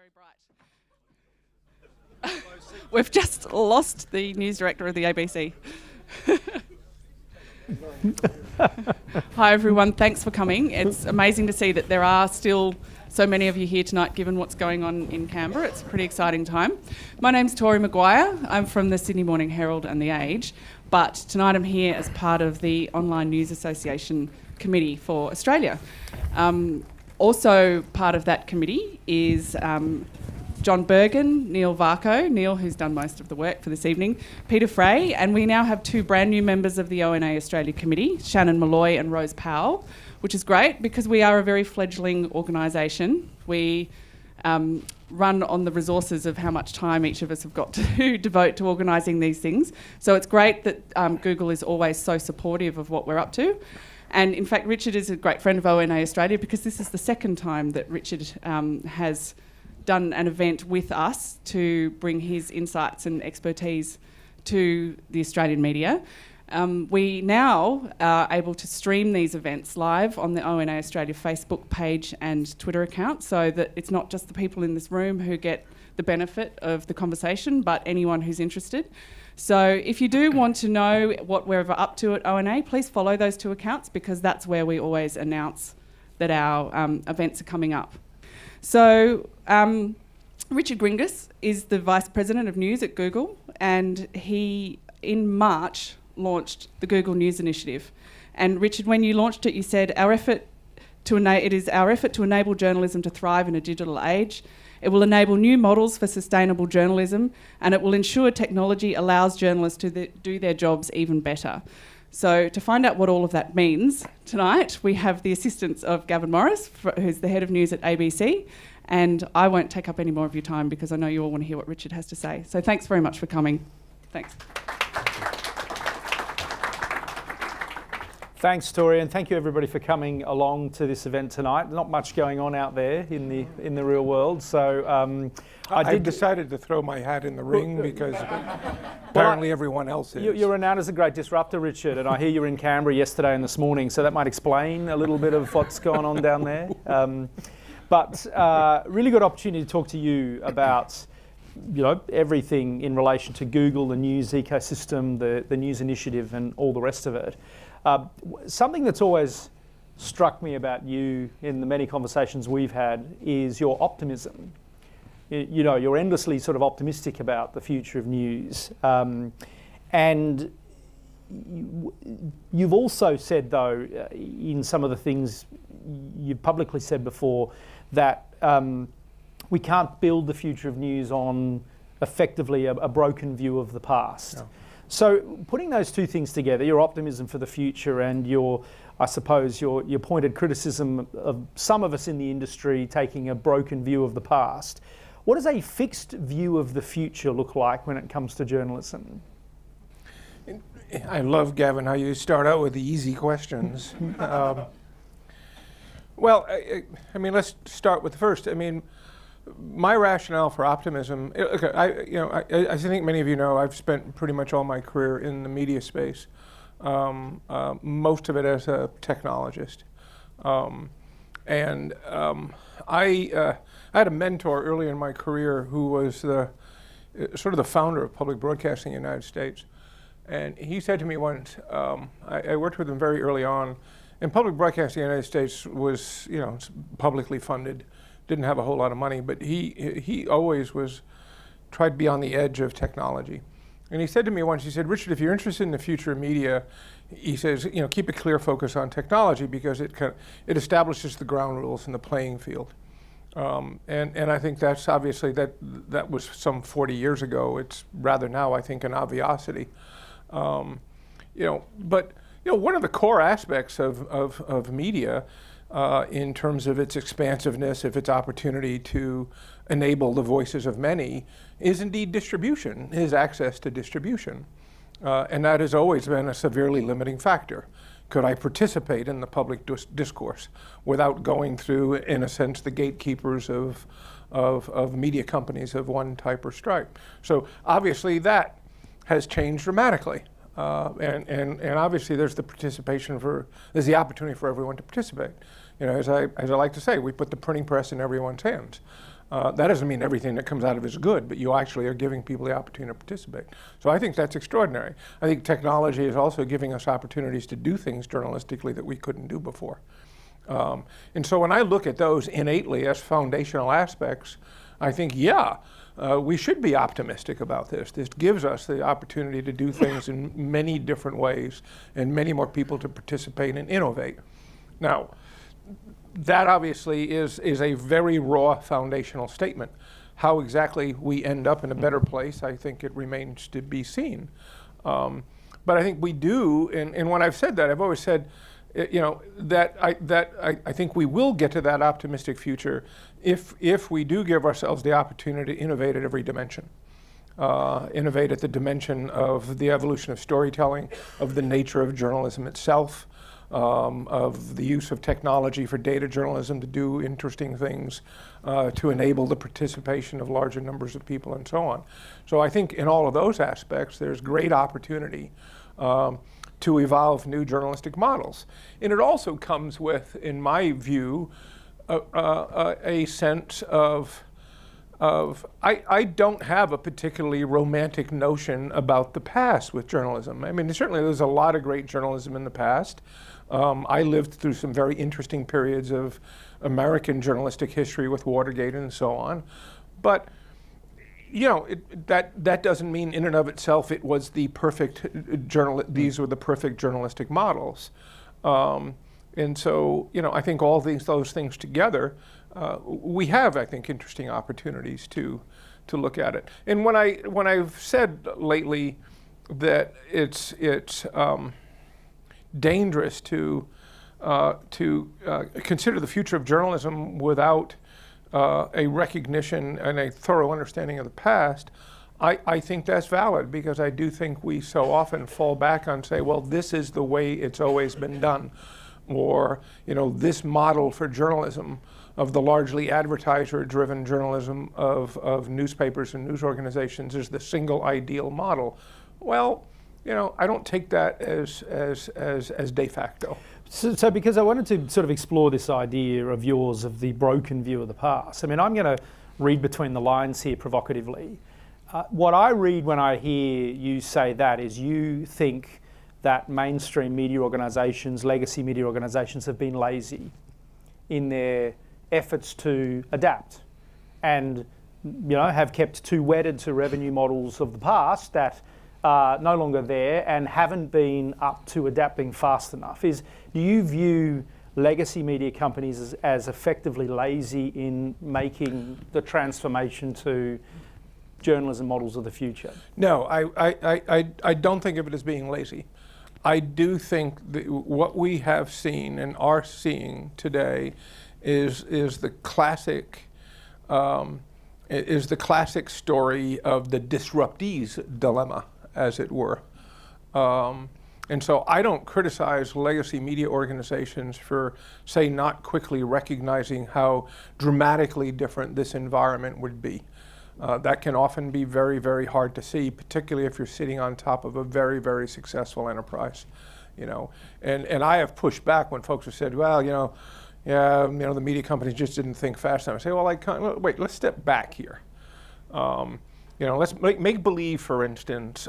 very bright. We've just lost the news director of the ABC. Hi everyone, thanks for coming. It's amazing to see that there are still so many of you here tonight given what's going on in Canberra. It's a pretty exciting time. My name's Tori Maguire. I'm from the Sydney Morning Herald and The Age, but tonight I'm here as part of the Online News Association Committee for Australia. Also part of that committee is John Bergen, Neil Varco, Neil who's done most of the work for this evening, Peter Fray, and we now have two brand new members of the ONA Australia Committee, Shannon Malloy and Rose Powell, which is great because we are a very fledgling organisation. We run on the resources of how much time each of us have got to devote to organising these things. So it's great that Google is always so supportive of what we're up to. And in fact, Richard is a great friend of ONA Australia because this is the second time that Richard has done an event with us to bring his insights and expertise to the Australian media. We now are able to stream these events live on the ONA Australia Facebook page and Twitter account so that it's not just the people in this room who get the benefit of the conversation, but anyone who's interested. So if you do want to know what we're up to at ONA, please follow those two accounts because that's where we always announce that our events are coming up. So Richard Gringus is the Vice President of News at Google, and he, in March, launched the Google News Initiative. And Richard, when you launched it, you said, it is our effort to enable journalism to thrive in a digital age. It will enable new models for sustainable journalism, and it will ensure technology allows journalists to do their jobs even better. So to find out what all of that means, tonight we have the assistance of Gavin Morris, who's the head of news at ABC, and I won't take up any more of your time because I know you all want to hear what Richard has to say. So thanks very much for coming. Thanks. Thanks, Tori, and thank you everybody for coming along to this event tonight. Not much going on out there in the real world, so I've decided to throw my hat in the ring because apparently everyone else is. You're renowned as a great disruptor, Richard, and I hear you were in Canberra yesterday and this morning, so that might explain a little bit of what's going on down there. But really good opportunity to talk to you about everything in relation to Google, the news ecosystem, the news initiative, and all the rest of it. Something that's always struck me about you in the many conversations we've had is your optimism. You're endlessly sort of optimistic about the future of news. And you've also said, though, in some of the things you've publicly said before, that we can't build the future of news on effectively a broken view of the past. No. So putting those two things together, your optimism for the future and your pointed criticism of some of us in the industry taking a broken view of the past, what does a fixed view of the future look like when it comes to journalism? I love, Gavin, how you start out with the easy questions. Well, I mean, let's start with the first. I mean, my rationale for optimism, okay, I think many of you know I've spent pretty much all my career in the media space, most of it as a technologist. I had a mentor early in my career who was sort of the founder of public broadcasting in the United States. And he said to me once, I worked with him very early on, and public broadcasting in the United States was, publicly funded. Didn't have a whole lot of money, but he always tried to be on the edge of technology. And he said to me once, he said, Richard, if you're interested in the future of media, he says, keep a clear focus on technology because it establishes the ground rules and the playing field. And I think that's obviously, that was some 40 years ago. It's rather now, I think, an obviosity. But one of the core aspects of media in terms of its expansiveness, of its opportunity to enable the voices of many, is indeed distribution, is access to distribution. And that has always been a severely limiting factor. Could I participate in the public discourse without going through, in a sense, the gatekeepers of media companies of one type or stripe? So obviously that has changed dramatically. And obviously there's the there's the opportunity for everyone to participate. As I like to say, we put the printing press in everyone's hands. That doesn't mean everything that comes out of it is good, but you actually are giving people the opportunity to participate. So I think that's extraordinary. I think technology is also giving us opportunities to do things journalistically that we couldn't do before. And so when I look at those innately as foundational aspects, I think, yeah, we should be optimistic about this. This gives us the opportunity to do things in many different ways and many more people to participate and innovate. Now, that obviously is a very raw foundational statement. How exactly we end up in a better place, I think it remains to be seen. But I think we do, and when I've said that, I've always said, you know, that I think we will get to that optimistic future if we do give ourselves the opportunity to innovate at every dimension. Innovate at the dimension of the evolution of storytelling, of the nature of journalism itself, of the use of technology for data journalism to do interesting things, to enable the participation of larger numbers of people and so on. So I think in all of those aspects, there's great opportunity to evolve new journalistic models. And it also comes with, in my view, a sense of I don't have a particularly romantic notion about the past with journalism. I mean, certainly there's a lot of great journalism in the past. I lived through some very interesting periods of American journalistic history with Watergate and so on. But you know, that doesn't mean in and of itself it was the perfect these were the perfect journalistic models. And so, you know, I think all those things together, we have, I think, interesting opportunities to look at it. And when I've said lately that it's dangerous to consider the future of journalism without a recognition and a thorough understanding of the past, I think that's valid, because I do think we so often fall back on say, well, this is the way it's always been done, or, you know, this model for journalism of the largely advertiser-driven journalism of newspapers and news organizations is the single ideal model. Well, you know, I don't take that as de facto. So because I wanted to sort of explore this idea of yours of the broken view of the past. I mean, I'm going to read between the lines here provocatively. What I read when I hear you say that is you think that mainstream media organisations, legacy media organisations, have been lazy in their efforts to adapt and, you know, have kept too wedded to revenue models of the past that are no longer there and haven't been up to adapting fast enough. Do you view legacy media companies as effectively lazy in making the transformation to journalism models of the future? No, I don't think of it as being lazy. I do think that what we have seen and are seeing today is the classic story of the disruptees dilemma, as it were. And so I don't criticize legacy media organizations for, say, not quickly recognizing how dramatically different this environment would be. That can often be very, very hard to see, particularly if you're sitting on top of a very, very successful enterprise. You know, and I have pushed back when folks have said, well, the media companies just didn't think fast enough. I say, well, wait, let's step back here. Let's make believe, for instance,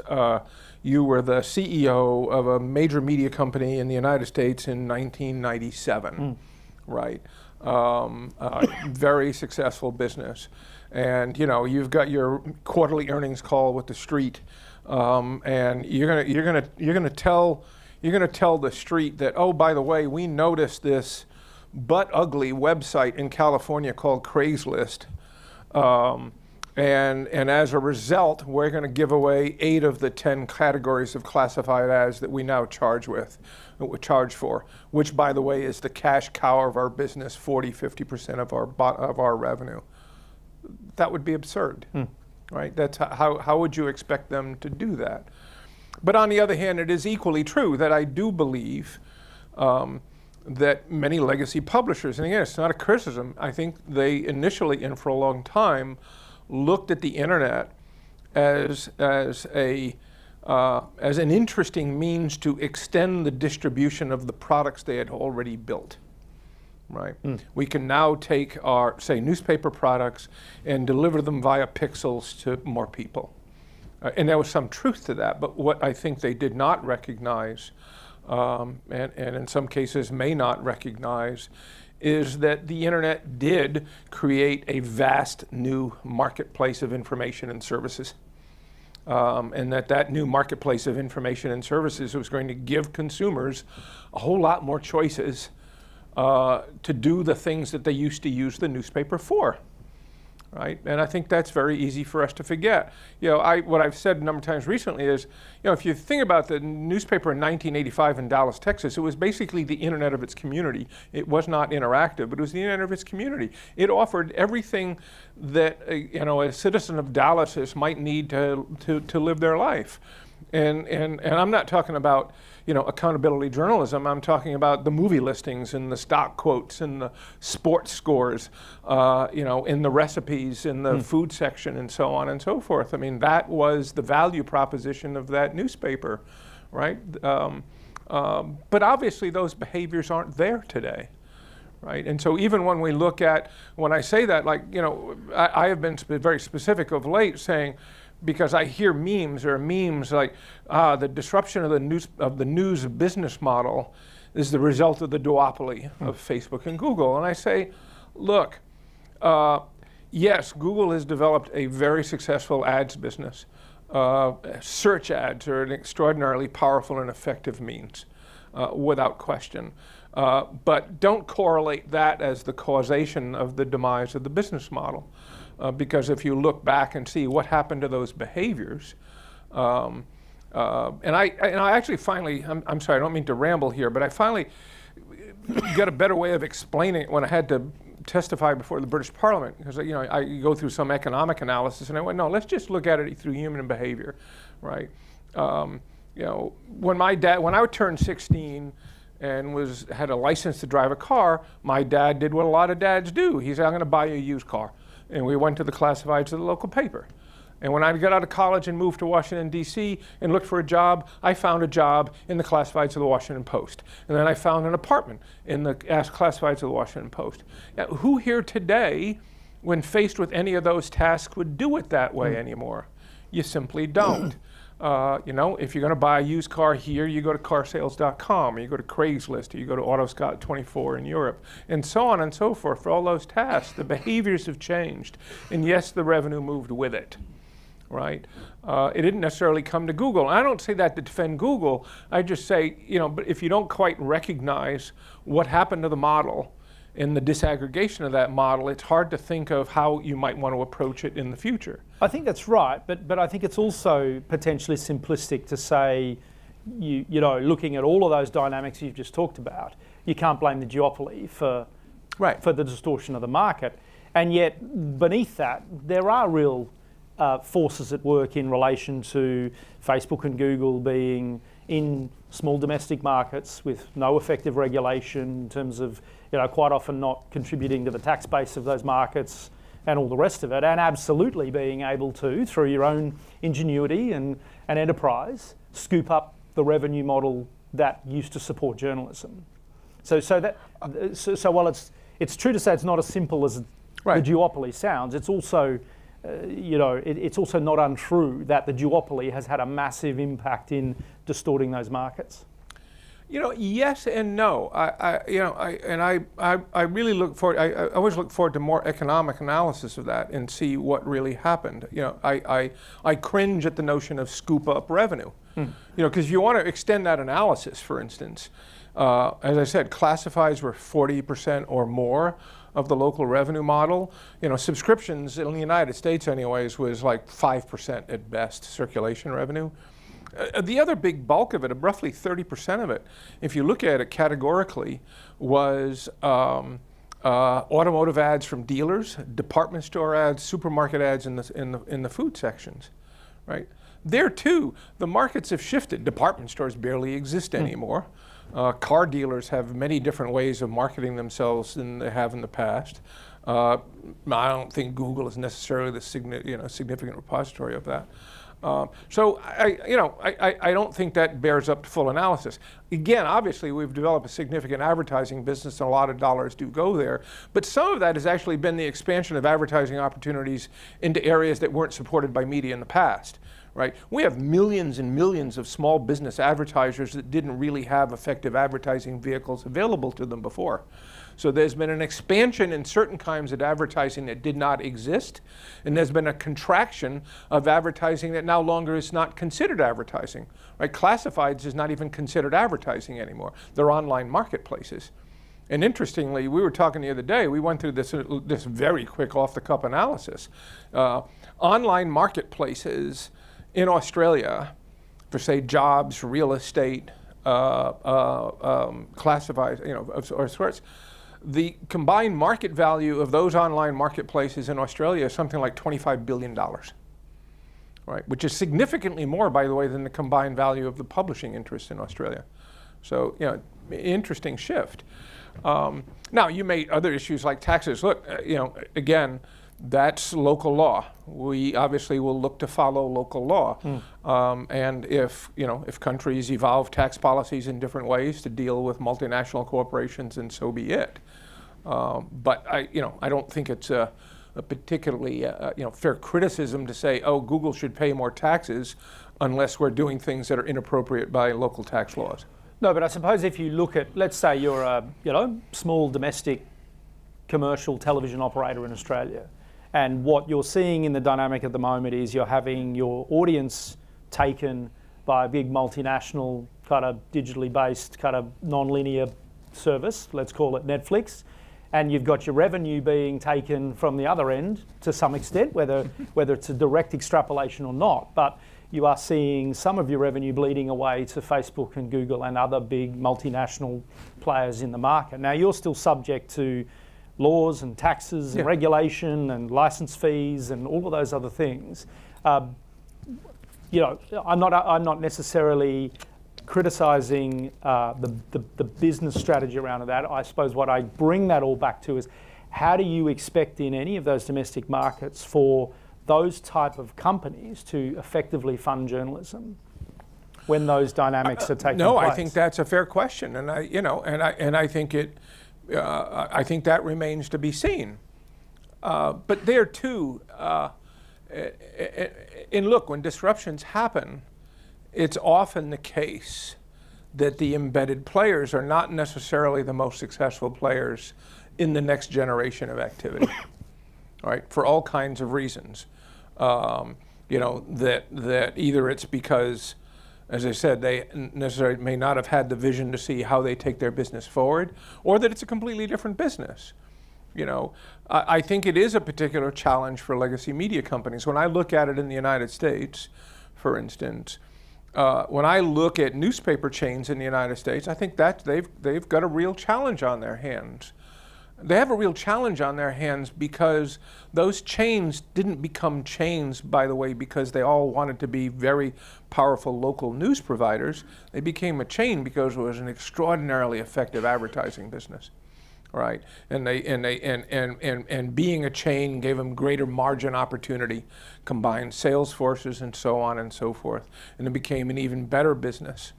you were the CEO of a major media company in the United States in 1997, right? Very successful business. And you've got your quarterly earnings call with the street, and you're gonna tell the street that, oh, by the way, we noticed this butt ugly website in California called Craigslist, and as a result, we're going to give away 8 of the 10 categories of classified ads that we now charge for, which, by the way, is the cash cow of our business, 40–50% of our revenue. That would be absurd, right? That's how would you expect them to do that? But on the other hand, it is equally true that I do believe that many legacy publishers, and again, it's not a criticism, I think they initially and for a long time looked at the internet as an interesting means to extend the distribution of the products they had already built. right? We can now take our, say, newspaper products and deliver them via pixels to more people. And there was some truth to that, but what I think they did not recognize, and in some cases may not recognize, is that the internet did create a vast new marketplace of information and services. And that new marketplace of information and services was going to give consumers a whole lot more choices to do the things that they used to use the newspaper for, right? And I think that's very easy for us to forget. You know, what I've said a number of times recently is, you know, if you think about the newspaper in 1985 in Dallas, Texas, it was basically the internet of its community. It was not interactive, but it was the internet of its community. It offered everything that you know, a citizen of Dallas might need to live their life. And I'm not talking about, you know, accountability journalism. I'm talking about the movie listings and the stock quotes and the sports scores, you know, in the recipes, in the food section, and so on and so forth. I mean, that was the value proposition of that newspaper, right? But obviously those behaviors aren't there today. Right, and so even when we look at, when I say that, like, you know, I have been very specific of late saying, because I hear memes like, the disruption of the news business model is the result of the duopoly of Facebook and Google. And I say, look, yes, Google has developed a very successful ads business. Search ads are an extraordinarily powerful and effective means, without question. But don't correlate that as the causation of the demise of the business model. Because if you look back and see what happened to those behaviors, and I actually finally, I'm sorry, I don't mean to ramble here, but I finally got a better way of explaining it when I had to testify before the British Parliament, because, you know, I go through some economic analysis, and I went, no, let's just look at it through human behavior, right? You know, when I turned 16 and had a license to drive a car, my dad did what a lot of dads do. He said, I'm going to buy you a used car. And we went to the classifieds of the local paper. And when I got out of college and moved to Washington, D.C. and looked for a job, I found a job in the classifieds of the Washington Post. And then I found an apartment in the classifieds of the Washington Post. Now, who here today, when faced with any of those tasks, would do it that way anymore? You simply don't. You know, if you're going to buy a used car here, you go to carsales.com, or you go to Craigslist, or you go to AutoScout24 in Europe, and so on and so forth. For all those tasks, the behaviors have changed. And yes, the revenue moved with it, right? It didn't necessarily come to Google. And I don't say that to defend Google. I just say, you know, but if you don't quite recognize what happened to the model in the disaggregation of that model, it's hard to think of how you might want to approach it in the future. I think that's right, but I think it's also potentially simplistic to say, you know, looking at all of those dynamics you've just talked about, you can't blame the duopoly for the distortion of the market. And yet, beneath that, there are real forces at work in relation to Facebook and Google being in small domestic markets with no effective regulation in terms of, you know, quite often not contributing to the tax base of those markets and all the rest of it, and absolutely being able to, through your own ingenuity and enterprise, scoop up the revenue model that used to support journalism. So while it's true to say it's not as simple as the duopoly sounds, it's also, you know, it's also not untrue that the duopoly has had a massive impact in distorting those markets. You know, yes and no. I really look forward. I always look forward to more economic analysis of that and see what really happened. You know, I cringe at the notion of scoop up revenue. You know, because if you want to extend that analysis, for instance, as I said, classifieds were 40% or more of the local revenue model. You know, subscriptions in the United States, anyways, was like 5% at best circulation revenue. The other big bulk of it, roughly 30% of it, if you look at it categorically, was automotive ads from dealers, department store ads, supermarket ads in the food sections, right? There too, the markets have shifted. Department stores barely exist anymore. Car dealers have many different ways of marketing themselves than they have in the past. I don't think Google is necessarily the significant repository of that. So I don't think that bears up to full analysis. Again, obviously, we've developed a significant advertising business, and a lot of dollars do go there. But some of that has actually been the expansion of advertising opportunities into areas that weren't supported by media in the past. Right? We have millions and millions of small business advertisers that didn't really have effective advertising vehicles available to them before. So there's been an expansion in certain kinds of advertising that did not exist, and there's been a contraction of advertising that no longer is not considered advertising. Right? Classifieds is not even considered advertising anymore. They're online marketplaces. And interestingly, we were talking the other day, we went through this very quick off-the-cuff analysis. Online marketplaces in Australia, for say jobs, real estate, classified, of sorts, the combined market value of those online marketplaces in Australia is something like $25 billion, right? Which is significantly more, by the way, than the combined value of the publishing interest in Australia. So, interesting shift. Now, you made other issues like taxes. Look, again, that's local law. We obviously will look to follow local law. And if countries evolve tax policies in different ways to deal with multinational corporations, then so be it. But I don't think it's a particularly fair criticism to say, oh, Google should pay more taxes unless we're doing things that are inappropriate by local tax laws. No, but I suppose if you look at, let's say you're a small domestic commercial television operator in Australia, and what you're seeing in the dynamic at the moment is you're having your audience taken by a big multinational kind of digitally based kind of non-linear service, let's call it Netflix, and you've got your revenue being taken from the other end to some extent, whether it's a direct extrapolation or not, but you are seeing some of your revenue bleeding away to Facebook and Google and other big multinational players in the market. Now, you're still subject to laws and taxes and regulation and license fees and all of those other things. I'm not necessarily criticising the business strategy around that. I suppose what I bring that all back to is, how do you expect in any of those domestic markets for those type of companies to effectively fund journalism when those dynamics are taking place? I think that's a fair question, and I think it. I think that remains to be seen. But there too, and look, when disruptions happen, it's often the case that the embedded players are not necessarily the most successful players in the next generation of activity, right? For all kinds of reasons. That either it's because, as I said, they necessarily may not have had the vision to see how they take their business forward, or that it's a completely different business. I think it is a particular challenge for legacy media companies. When I look at it in the United States, for instance, when I look at newspaper chains in the United States, I think that they've got a real challenge on their hands. They have a real challenge on their hands because those chains didn't become chains, by the way, because they all wanted to be very powerful local news providers. They became a chain because it was an extraordinarily effective advertising business, right? And being a chain gave them greater margin opportunity, combined sales forces, and so on and so forth. And it became an even better business.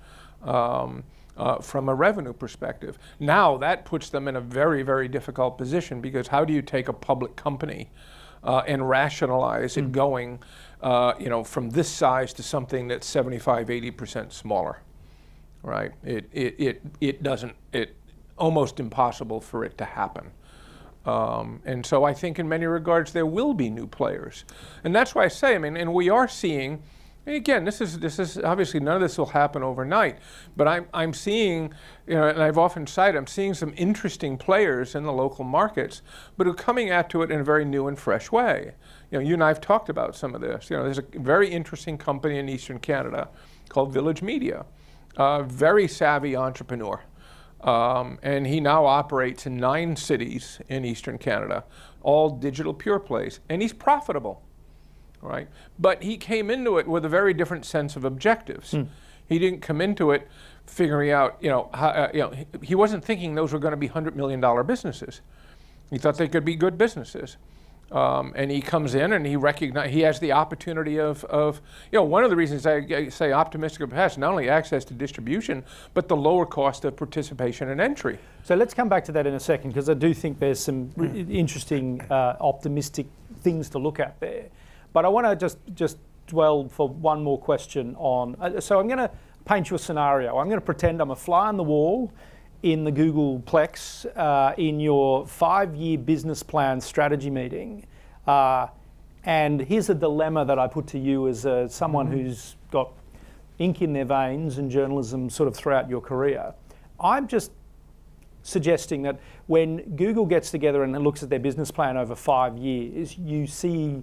From a revenue perspective. Now that puts them in a very, very difficult position, because how do you take a public company and rationalize it going from this size to something that's 75–80% smaller, right? It's almost impossible for it to happen. And so I think in many regards there will be new players. And that's why I say, and we are seeing, and again, this is obviously none of this will happen overnight, but I'm seeing, and I've often cited, I'm seeing some interesting players in the local markets, but who are coming at it in a very new and fresh way. You and I have talked about some of this. There's a very interesting company in Eastern Canada called Village Media, a very savvy entrepreneur. And he now operates in 9 cities in Eastern Canada, all digital pure plays, and he's profitable. Right, but he came into it with a very different sense of objectives. He didn't come into it figuring out, he wasn't thinking those were going to be $100 million businesses. He thought they could be good businesses. And he comes in and he has the opportunity of one of the reasons I say optimistic of the past, not only access to distribution, but the lower cost of participation and entry. So let's come back to that in a second, because I do think there's some interesting, optimistic things to look at there. But I want to just dwell for one more question on, so I'm going to paint you a scenario. I'm going to pretend I'm a fly on the wall in the Googleplex in your 5-year business plan strategy meeting. And here's a dilemma that I put to you as someone who's got ink in their veins and journalism sort of throughout your career. I'm just suggesting that when Google gets together and looks at their business plan over 5 years, you see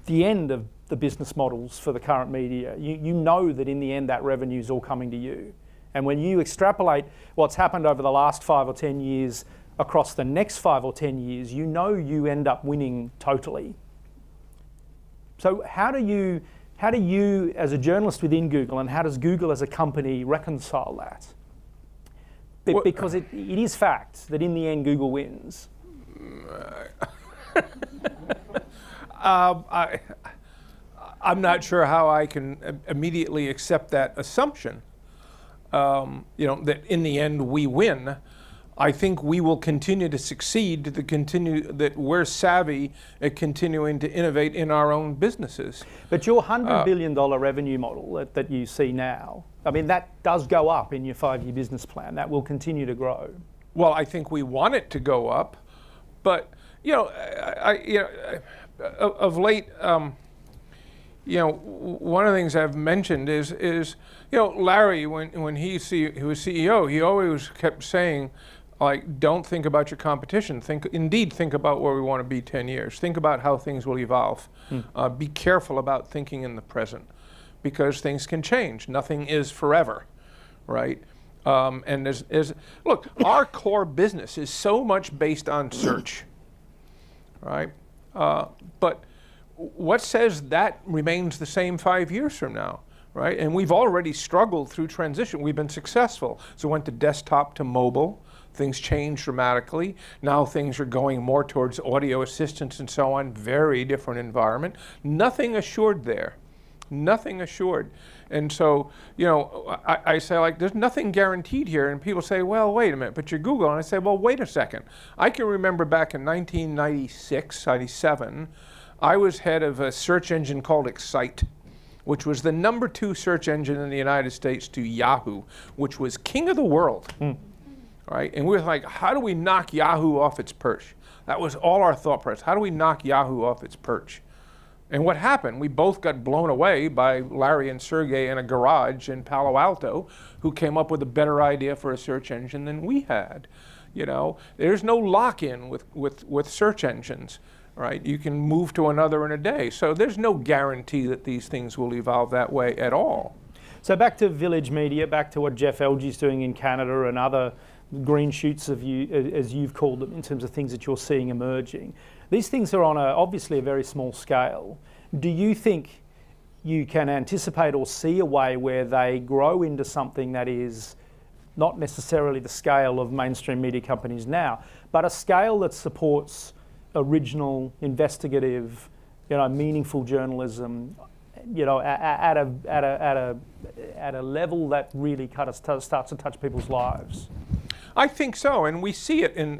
the end of the business models for the current media. You know that in the end that revenue is all coming to you. And when you extrapolate what's happened over the last 5 or 10 years across the next 5 or 10 years, you know you end up winning totally. So how do you as a journalist within Google, and how does Google as a company reconcile that? Because it is fact that in the end Google wins. I'm not sure how I can immediately accept that assumption. That in the end we win. I think we will continue to succeed, that we're savvy at continuing to innovate in our own businesses. But your $100 billion revenue model that you see now, I mean, that does go up in your 5-year business plan. That will continue to grow. Well, I think we want it to go up, but of late, one of the things I've mentioned is Larry, when he was CEO, he always kept saying, like, don't think about your competition. Think about where we want to be 10 years. Think about how things will evolve. Be careful about thinking in the present, because things can change. Nothing is forever, right? And look, our core business is so much based on search, right? But what says that remains the same 5 years from now, right? And we've already struggled through transition. We've been successful. So went to desktop to mobile. Things changed dramatically. Now things are going more towards audio assistance and so on. Very different environment. Nothing assured there. Nothing assured. And so, I say, like, there's nothing guaranteed here. And people say, well, wait a minute, but you're Google. And I say, well, wait a second. I can remember back in 1996, 97, I was head of a search engine called Excite, which was the #2 search engine in the United States to Yahoo, which was king of the world. Right? And we were like, how do we knock Yahoo off its perch? That was all our thought process. How do we knock Yahoo off its perch? And what happened? We both got blown away by Larry and Sergey in a garage in Palo Alto, who came up with a better idea for a search engine than we had. There's no lock-in with search engines, right? You can move to another in a day. So there's no guarantee that these things will evolve that way at all. So back to Village Media, back to what Jeff Elgey's doing in Canada and other green shoots of as you've called them, in terms of things that you're seeing emerging. These things are on obviously a very small scale. Do you think you can anticipate or see a way where they grow into something that is not necessarily the scale of mainstream media companies now, but a scale that supports original, investigative, meaningful journalism, at a level that really starts to touch people's lives? I think so, and we see it in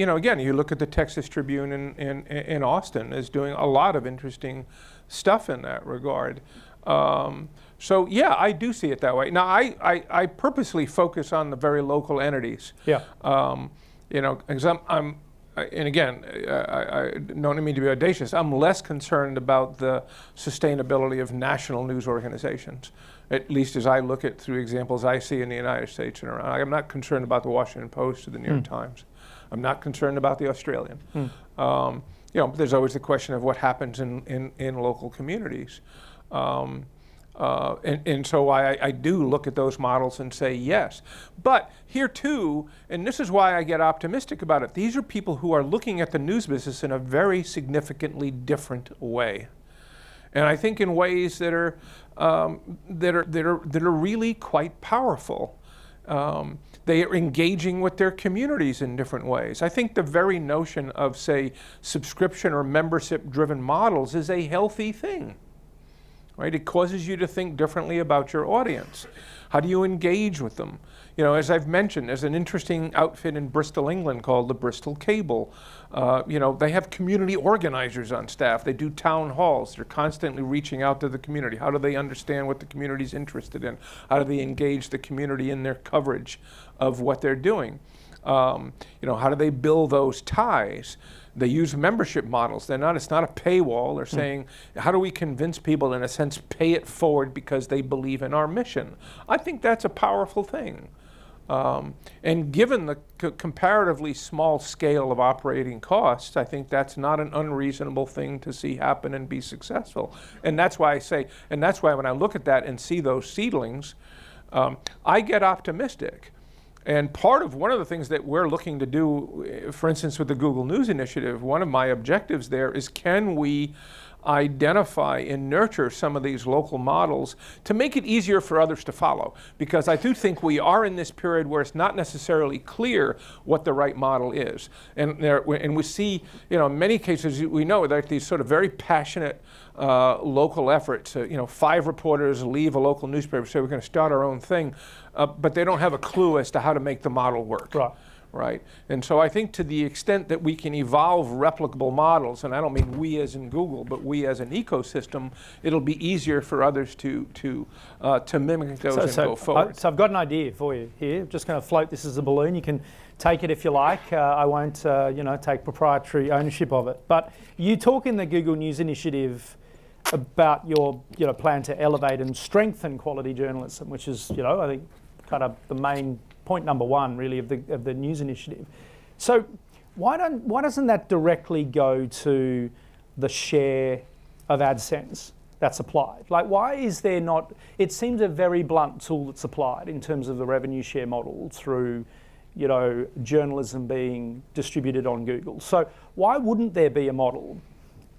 again, you look at the Texas Tribune in Austin is doing a lot of interesting stuff in that regard. So yeah, I do see it that way. Now, I purposely focus on the very local entities. Yeah. Because and again, I don't mean to be audacious, I'm less concerned about the sustainability of national news organizations, at least as I look at through examples I see in the United States and around. I'm not concerned about the Washington Post or the New York Times. I'm not concerned about the Australian. But there's always the question of what happens in local communities. And so I do look at those models and say yes. But here too, and this is why I get optimistic about it, these are people who are looking at the news business in a very significantly different way. And I think in ways that are really quite powerful. They are engaging with their communities in different ways. I think the very notion of, say, subscription or membership-driven models is a healthy thing, right? It causes you to think differently about your audience. How do you engage with them? You know, as I've mentioned, there's an interesting outfit in Bristol, England called the Bristol Cable. You know, they have community organizers on staff. They do town halls. They're constantly reaching out to the community. How do they understand what the community's interested in? How do they engage the community in their coverage of what they're doing? You know, how do they build those ties? They use membership models. It's not a paywall. They're saying, how do we convince people, in a sense, pay it forward because they believe in our mission? I think that's a powerful thing. And given the comparatively small scale of operating costs, I think that's not an unreasonable thing to see happen and be successful. And that's why I say, and that's why when I look at that and see those seedlings, I get optimistic. And one of the things that we're looking to do, for instance, with the Google News Initiative, one of my objectives there is, can we identify and nurture some of these local models to make it easier for others to follow? Because I do think we are in this period where it's not necessarily clear what the right model is. And we see, you know, in many cases, we know that these sort of very passionate local efforts, you know, 5 reporters leave a local newspaper, say we're going to start our own thing, but they don't have a clue as to how to make the model work. Right. Right? And so I think to the extent that we can evolve replicable models, and I don't mean we as in Google, but we as an ecosystem, it'll be easier for others to mimic those and go forward. So I've got an idea for you here. Just going to float this as a balloon. You can take it if you like. I won't, you know, take proprietary ownership of it. But you talk in the Google News Initiative about your, you know, plan to elevate and strengthen quality journalism, which is, you know, I think kind of the main point number one, really, of the news initiative. So why doesn't that directly go to the share of AdSense that's applied? Like, why is there not? It seems a very blunt tool that's applied in terms of the revenue share model through, you know, journalism being distributed on Google. So why wouldn't there be a model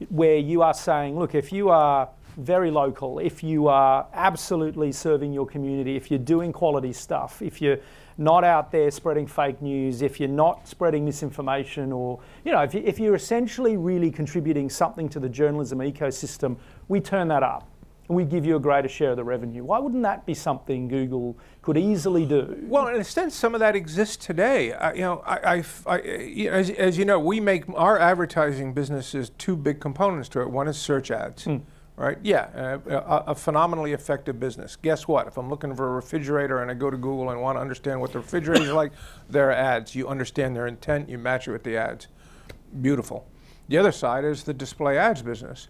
where you are saying, look, if you are very local, if you are absolutely serving your community, if you're doing quality stuff, if you're not out there spreading fake news, if you're not spreading misinformation, or, you know, if you're essentially really contributing something to the journalism ecosystem, we turn that up and we give you a greater share of the revenue. Why wouldn't that be something Google could easily do? Well, in a sense, some of that exists today. You know, as you know, we make our advertising business is 2 big components to it. One is search ads. Right? Yeah, a phenomenally effective business. Guess what? If I'm looking for a refrigerator and I go to Google and want to understand what the refrigerator is like, there are ads. You understand their intent, you match it with the ads. Beautiful. The other side is the display ads business,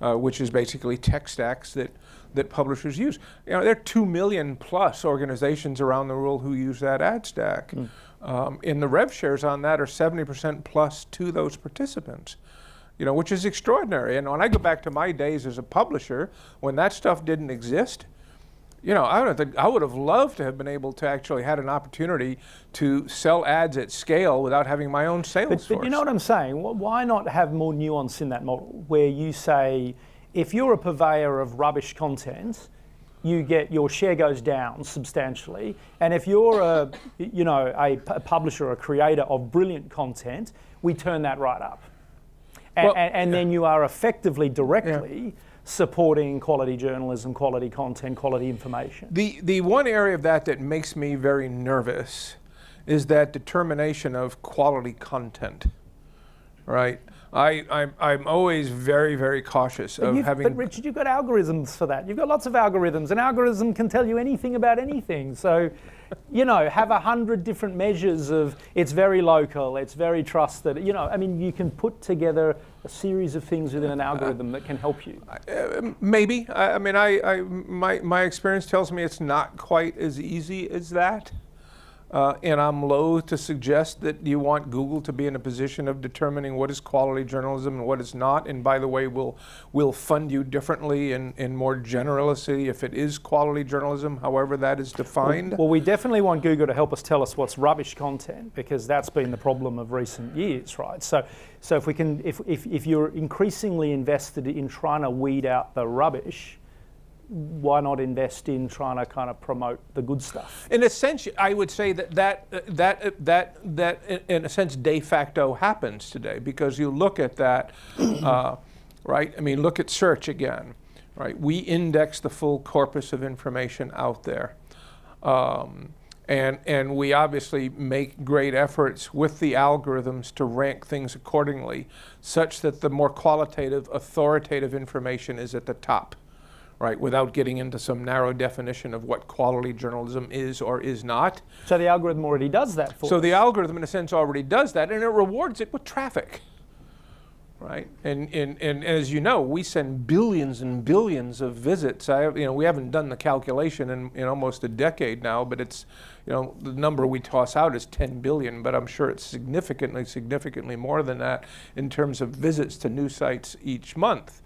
which is basically tech stacks that publishers use. You know, there are 2 million plus organizations around the world who use that ad stack. And the rev shares on that are 70% plus to those participants. You know, which is extraordinary. And when I go back to my days as a publisher, when that stuff didn't exist, you know, I would have loved to have been able to actually had an opportunity to sell ads at scale without having my own sales force. But you know what I'm saying? Why not have more nuance in that model, where you say, if you're a purveyor of rubbish content, your share goes down substantially, and if you're a publisher or a creator of brilliant content, we turn that right up. And then you are effectively directly supporting quality journalism, quality content, quality information. The one area of that makes me very nervous is that determination of quality content, right? I'm always very, very cautious of having... But Richard, you've got algorithms for that. You've got lots of algorithms. An algorithm can tell you anything about anything. So, you know, have 100 different measures of it's very local, it's very trusted. You know, I mean, you can put together a series of things within an algorithm that can help you. Maybe. I mean, my experience tells me it's not quite as easy as that. And I'm loath to suggest that you want Google to be in a position of determining what is quality journalism and what is not. And by the way, we'll fund you differently and more generously if it is quality journalism, however that is defined. Well, we definitely want Google to help us tell us what's rubbish content, because that's been the problem of recent years, right? So if we can, if you're increasingly invested in trying to weed out the rubbish, why not invest in trying to kind of promote the good stuff? In a sense, I would say that in a sense de facto happens today, because you look at that, right? I mean, look at search again, right? We index the full corpus of information out there. And we obviously make great efforts with the algorithms to rank things accordingly, such that the more qualitative, authoritative information is at the top, right? Without getting into some narrow definition of what quality journalism is or is not. So the algorithm already does that for us. So the algorithm, in a sense, already does that, and it rewards it with traffic. Right, and as you know, we send billions and billions of visits. We haven't done the calculation in almost a decade now, but it's, the number we toss out is 10 billion, but I'm sure it's significantly more than that in terms of visits to news sites each month.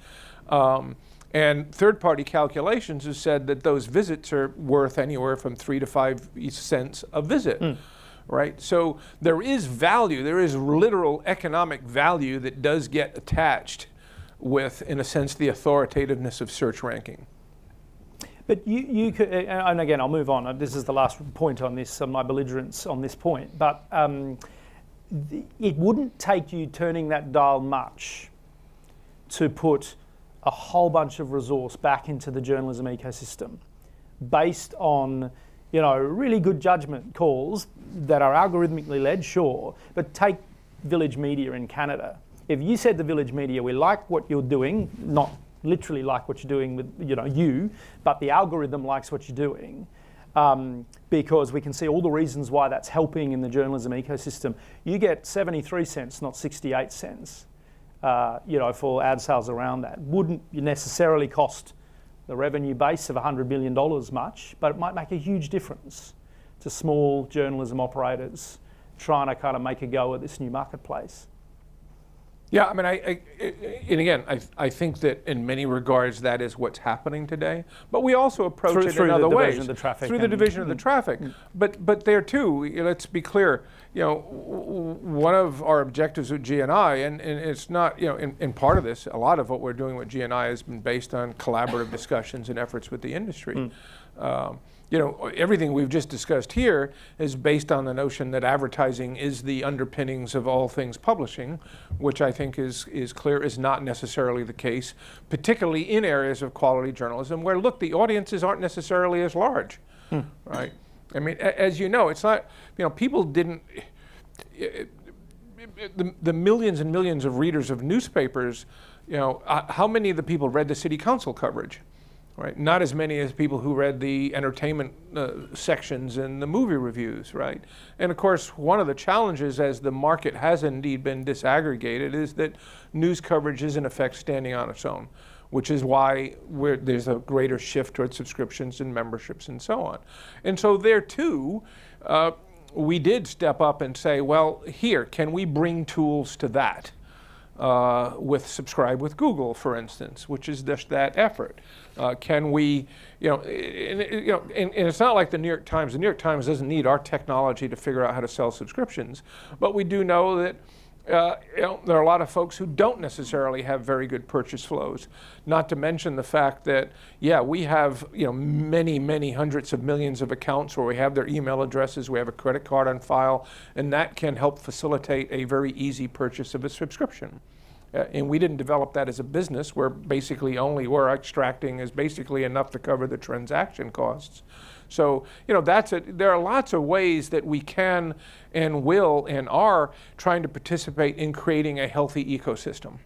And third-party calculations have said that those visits are worth anywhere from 3 to 5 cents a visit. Right, so there is value, there is literal economic value that does get attached with, in a sense, the authoritativeness of search ranking. But you could, and again, I'll move on. This is the last point on this, my belligerence on this point. But it wouldn't take you turning that dial much to put a whole bunch of resource back into the journalism ecosystem based on really good judgment calls that are algorithmically led, sure, but take Village Media in Canada. If you said to Village Media, we like what you're doing, not literally like what you're doing with you, but the algorithm likes what you're doing, because we can see all the reasons why that's helping in the journalism ecosystem, you get 73 cents, not 68 cents, for ad sales around that. Wouldn't necessarily cost the revenue base of $100 million much, but it might make a huge difference to small journalism operators trying to kind of make a go at this new marketplace. Yeah, I mean, I think that in many regards that is what's happening today. But we also approach it in other ways. Through the division of the traffic. But there too, let's be clear. One of our objectives with GNI, and it's not, in part of this, a lot of what we're doing with GNI has been based on collaborative discussions and efforts with the industry. Everything we've just discussed here is based on the notion that advertising is the underpinnings of all things publishing, which I think is clear is not necessarily the case, particularly in areas of quality journalism where, look, the audiences aren't necessarily as large, right? I mean, as you know, it's not, people didn't, the millions and millions of readers of newspapers, how many of the people read the city council coverage? Right, not as many as people who read the entertainment sections and the movie reviews, right? And of course, one of the challenges as the market has indeed been disaggregated is that news coverage is in effect standing on its own, which is why there's a greater shift towards subscriptions and memberships and so on. And so there too, we did step up and say, well, here, can we bring tools to that? With Subscribe with Google, for instance, which is just that effort. Can we, and it's not like the New York Times. The New York Times doesn't need our technology to figure out how to sell subscriptions, but we do know that there are a lot of folks who don't necessarily have very good purchase flows. Not to mention the fact that, we have many hundreds of millions of accounts where we have their email addresses, we have a credit card on file, and that can help facilitate a very easy purchase of a subscription. And we didn't develop that as a business where basically only we're extracting is basically enough to cover the transaction costs. So, there are lots of ways that we can and will and are trying to participate in creating a healthy ecosystem.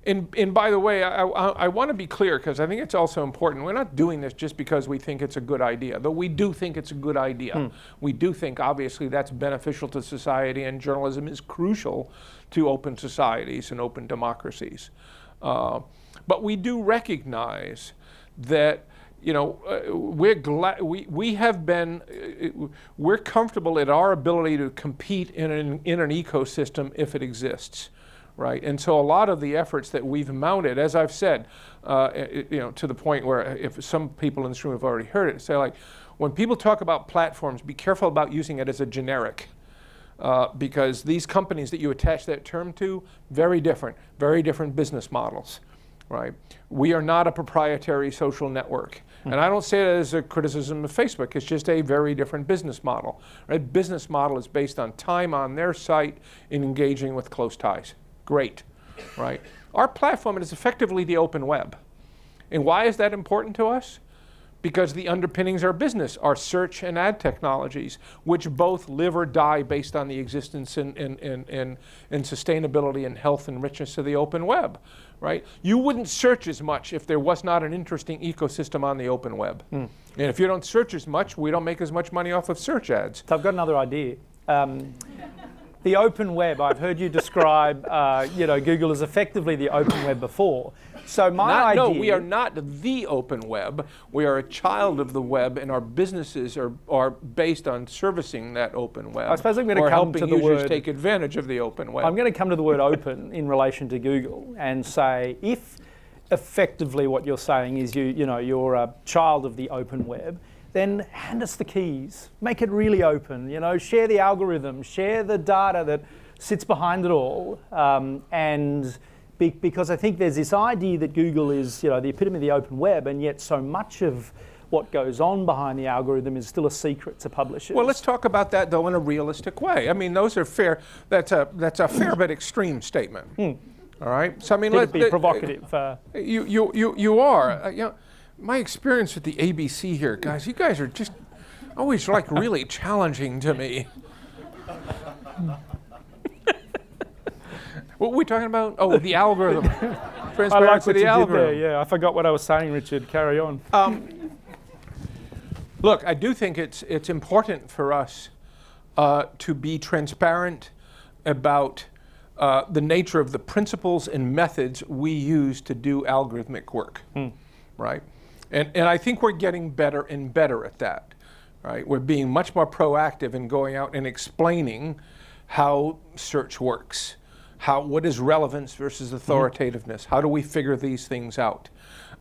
And by the way, I want to be clear, because I think it's also important. We're not doing this just because we think it's a good idea, though we do think it's a good idea. We do think, obviously, that's beneficial to society, and journalism is crucial to open societies and open democracies. But we do recognize that we're comfortable in our ability to compete in an ecosystem if it exists. Right, and so a lot of the efforts that we've mounted, as I've said, to the point where if some people in this room have already heard it, say like, when people talk about platforms, be careful about using it as a generic, because these companies that you attach that term to, very different business models, right? We are not a proprietary social network. And I don't say it as a criticism of Facebook. It's just a very different business model. Right? Business model is based on time on their site in engaging with close ties. Great, right? Our platform is effectively the open web. And why is that important to us? Because the underpinnings of our business are search and ad technologies, which both live or die based on the existence and sustainability and health and richness of the open web, right? You wouldn't search as much if there was not an interesting ecosystem on the open web. And if you don't search as much, we don't make as much money off of search ads. So I've got another idea. The open web, I've heard you describe, Google as effectively the open web before. So my idea... No, we are not the open web. We are a child of the web, and our businesses are based on servicing that open web. I suppose I'm going to come to the word... or helping users take advantage of the open web. I'm going to come to the word open in relation to Google and say, if effectively what you're saying is you're a child of the open web, then hand us the keys. Make it really open. Share the algorithm, share the data that sits behind it all. Because I think there's this idea that Google is, the epitome of the open web, and yet so much of what goes on behind the algorithm is still a secret to publishers. Well, let's talk about that though in a realistic way. I mean, those are fair. That's a fair but extreme statement. All right. So I mean, let's be provocative. You are. My experience with the ABC here, guys, you guys are just always like really challenging to me. What were we talking about? Oh, the algorithm. Transparency I like what of the you algorithm. did there, yeah. I forgot what I was saying, Richard. Carry on. Look, I do think it's important for us to be transparent about the nature of the principles and methods we use to do algorithmic work, right? And I think we're getting better and better at that, right? We're being much more proactive in going out and explaining how search works, what is relevance versus authoritativeness, how do we figure these things out?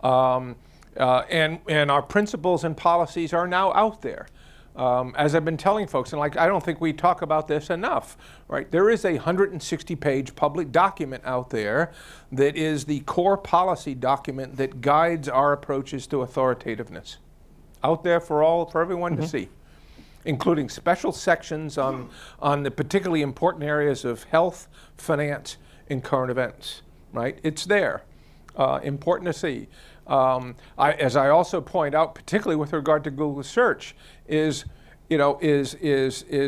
And our principles and policies are now out there. As I've been telling folks, and I don't think we talk about this enough, right? There is a 160-page public document out there that is the core policy document that guides our approaches to authoritativeness, out there for everyone to see, including special sections on the particularly important areas of health, finance, and current events, right? It's there, important to see. As I also point out, particularly with regard to Google search, is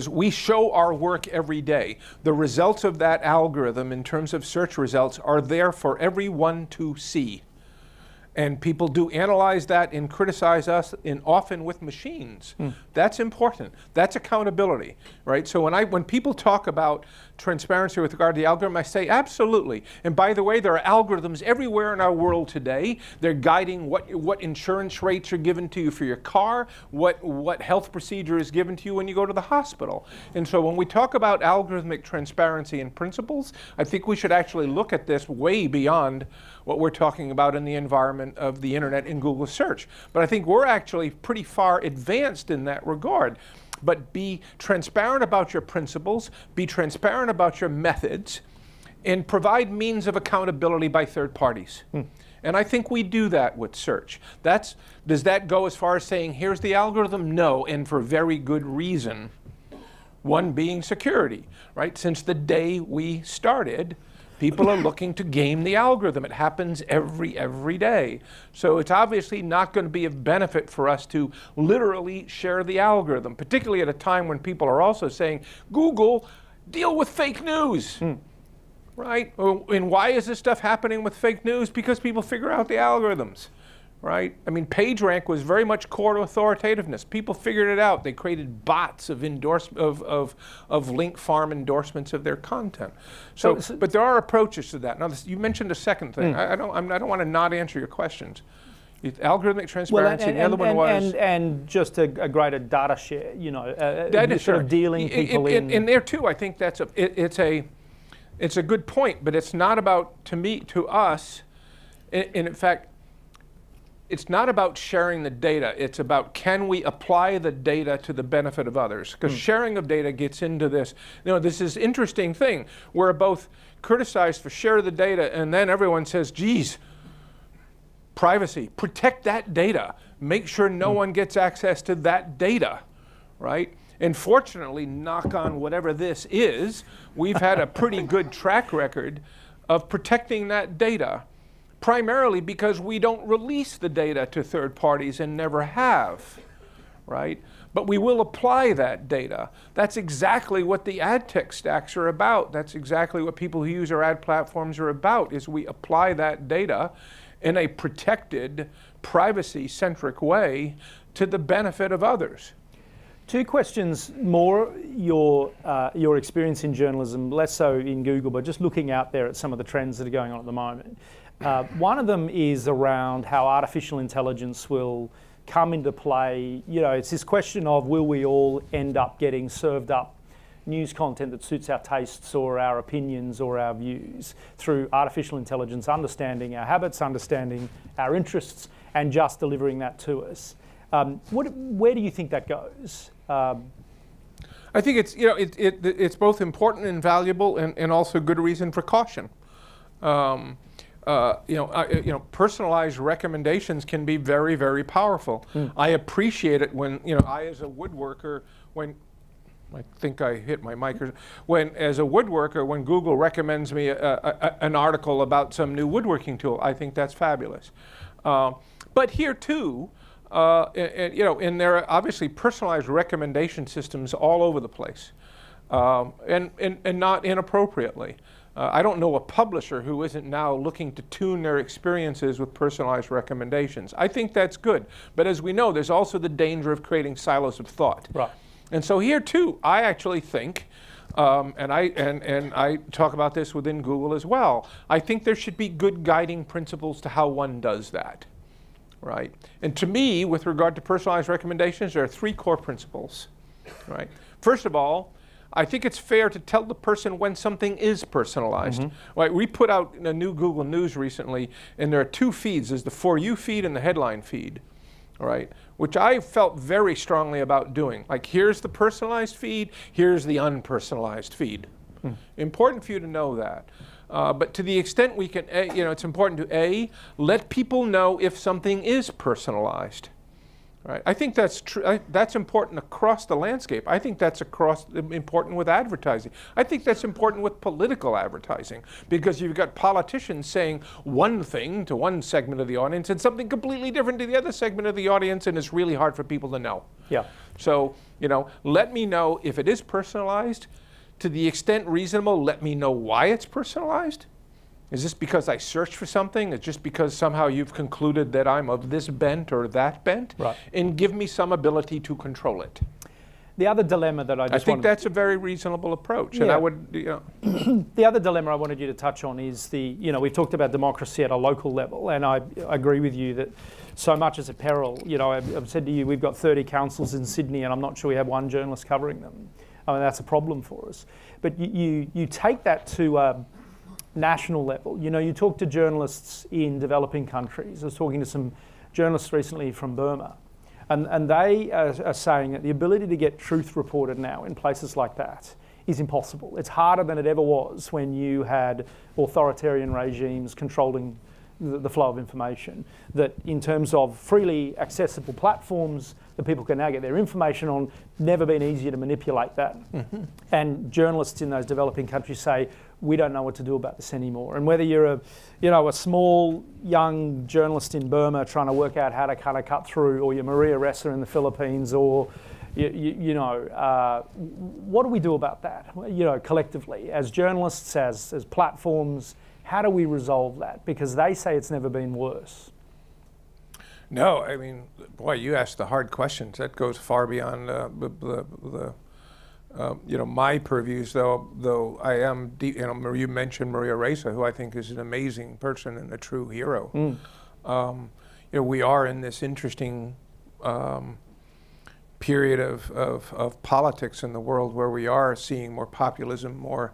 we show our work every day. The results of that algorithm in terms of search results are there for everyone to see. And people do analyze that and criticize us, and often with machines. That's important. That's accountability, right? So when people talk about transparency with regard to the algorithm, I say absolutely. And by the way, there are algorithms everywhere in our world today. They're guiding what insurance rates are given to you for your car, what health procedure is given to you when you go to the hospital. And so when we talk about algorithmic transparency and principles, I think we should actually look at this way beyond what we're talking about in the environment of the internet and Google search. But I think we're actually pretty far advanced in that regard. But be transparent about your principles, be transparent about your methods, and provide means of accountability by third parties. And I think we do that with search. Does that go as far as saying, here's the algorithm? No, and for very good reason. One being security, right? Since the day we started, people are looking to game the algorithm. It happens every day. So it's obviously not going to be of benefit for us to literally share the algorithm, particularly at a time when people are also saying, Google, deal with fake news. Right? And why is this stuff happening with fake news? Because people figure out the algorithms. Right? I mean, PageRank was very much core to authoritativeness. People figured it out. They created bots of link farm endorsements of their content. So but there are approaches to that. Now, you mentioned a second thing. I don't want to not answer your questions. Algorithmic transparency. And the other one was and just a greater data share. That is sort of dealing people in. And there too, I think it's a good point. But it's not about to us. In fact, it's not about sharing the data. It's about, can we apply the data to the benefit of others? Because sharing of data gets into this. This is an interesting thing. We're both criticized for sharing the data, and then everyone says, geez, privacy, protect that data. Make sure no one gets access to that data, right? And fortunately, knock on whatever this is, we've had a pretty good track record of protecting that data, primarily because we don't release the data to third parties and never have, right? But we will apply that data. That's exactly what the ad tech stacks are about. That's exactly what people who use our ad platforms are about, is we apply that data in a protected, privacy-centric way to the benefit of others. Two questions more, your experience in journalism, less so in Google, but just looking out there at some of the trends that are going on at the moment. One of them is around how artificial intelligence will come into play. You know, it's this question of, will we all end up getting served up news content that suits our tastes or our opinions or our views through artificial intelligence, understanding our habits, understanding our interests, and just delivering that to us. Where do you think that goes? I think it's, you know, it's both important and valuable, and also good reason for caution. Personalized recommendations can be very, very powerful. I appreciate it when, you know, I as a woodworker, when I think I hit my mic, as a woodworker, when Google recommends me an article about some new woodworking tool, I think that's fabulous. But here too, and there are obviously personalized recommendation systems all over the place, and not inappropriately. I don't know a publisher who isn't now looking to tune their experiences with personalized recommendations. I think that's good. But as we know, there's also the danger of creating silos of thought. Right. And so here too, I actually think, and I talk about this within Google as well, I think there should be good guiding principles to how one does that. Right? And to me, with regard to personalized recommendations, there are three core principles. Right? First of all, I think it's fair to tell the person when something is personalized. Right? We put out a new Google News recently, and there are two feeds. There's the For You feed and the headline feed, right? Which I felt very strongly about doing. Like, here's the personalized feed, here's the unpersonalized feed. Important for you to know that. But to the extent we can, it's important to let people know if something is personalized. Right? I think that's true. That's important across the landscape. I think that's important with advertising. I think that's important with political advertising, because you've got politicians saying one thing to one segment of the audience and something completely different to the other segment of the audience, and it's really hard for people to know. Yeah. So, let me know if it is personalized. To the extent reasonable, let me know why it's personalized. Is this because I searched for something? Is it just because somehow you've concluded that I'm of this bent or that bent? Right. And give me some ability to control it. The other dilemma that I think that's a very reasonable approach. Yeah. And I would, The other dilemma I wanted you to touch on is we've talked about democracy at a local level, and I agree with you that so much is a peril. I've said to you, we've got 30 councils in Sydney, and I'm not sure we have one journalist covering them. I mean, that's a problem for us. But you take that to national level. You talk to journalists in developing countries. I was talking to some journalists recently from Burma, and they are saying that the ability to get truth reported now in places like that is impossible. It's harder than it ever was when you had authoritarian regimes controlling the flow of information. That in terms of freely accessible platforms that people can now get their information on, never been easier to manipulate that. And journalists in those developing countries say, we don't know what to do about this anymore. And whether you're a small young journalist in Burma trying to work out how to kind of cut through, or you're Maria Ressa in the Philippines, or what do we do about that? Collectively, as journalists, as platforms, how do we resolve that? Because they say it's never been worse. No, I mean, boy, you asked the hard questions. That goes far beyond my purviews. Though I am deep. You mentioned Maria Ressa, who I think is an amazing person and a true hero. We are in this interesting period of politics in the world where we are seeing more populism, more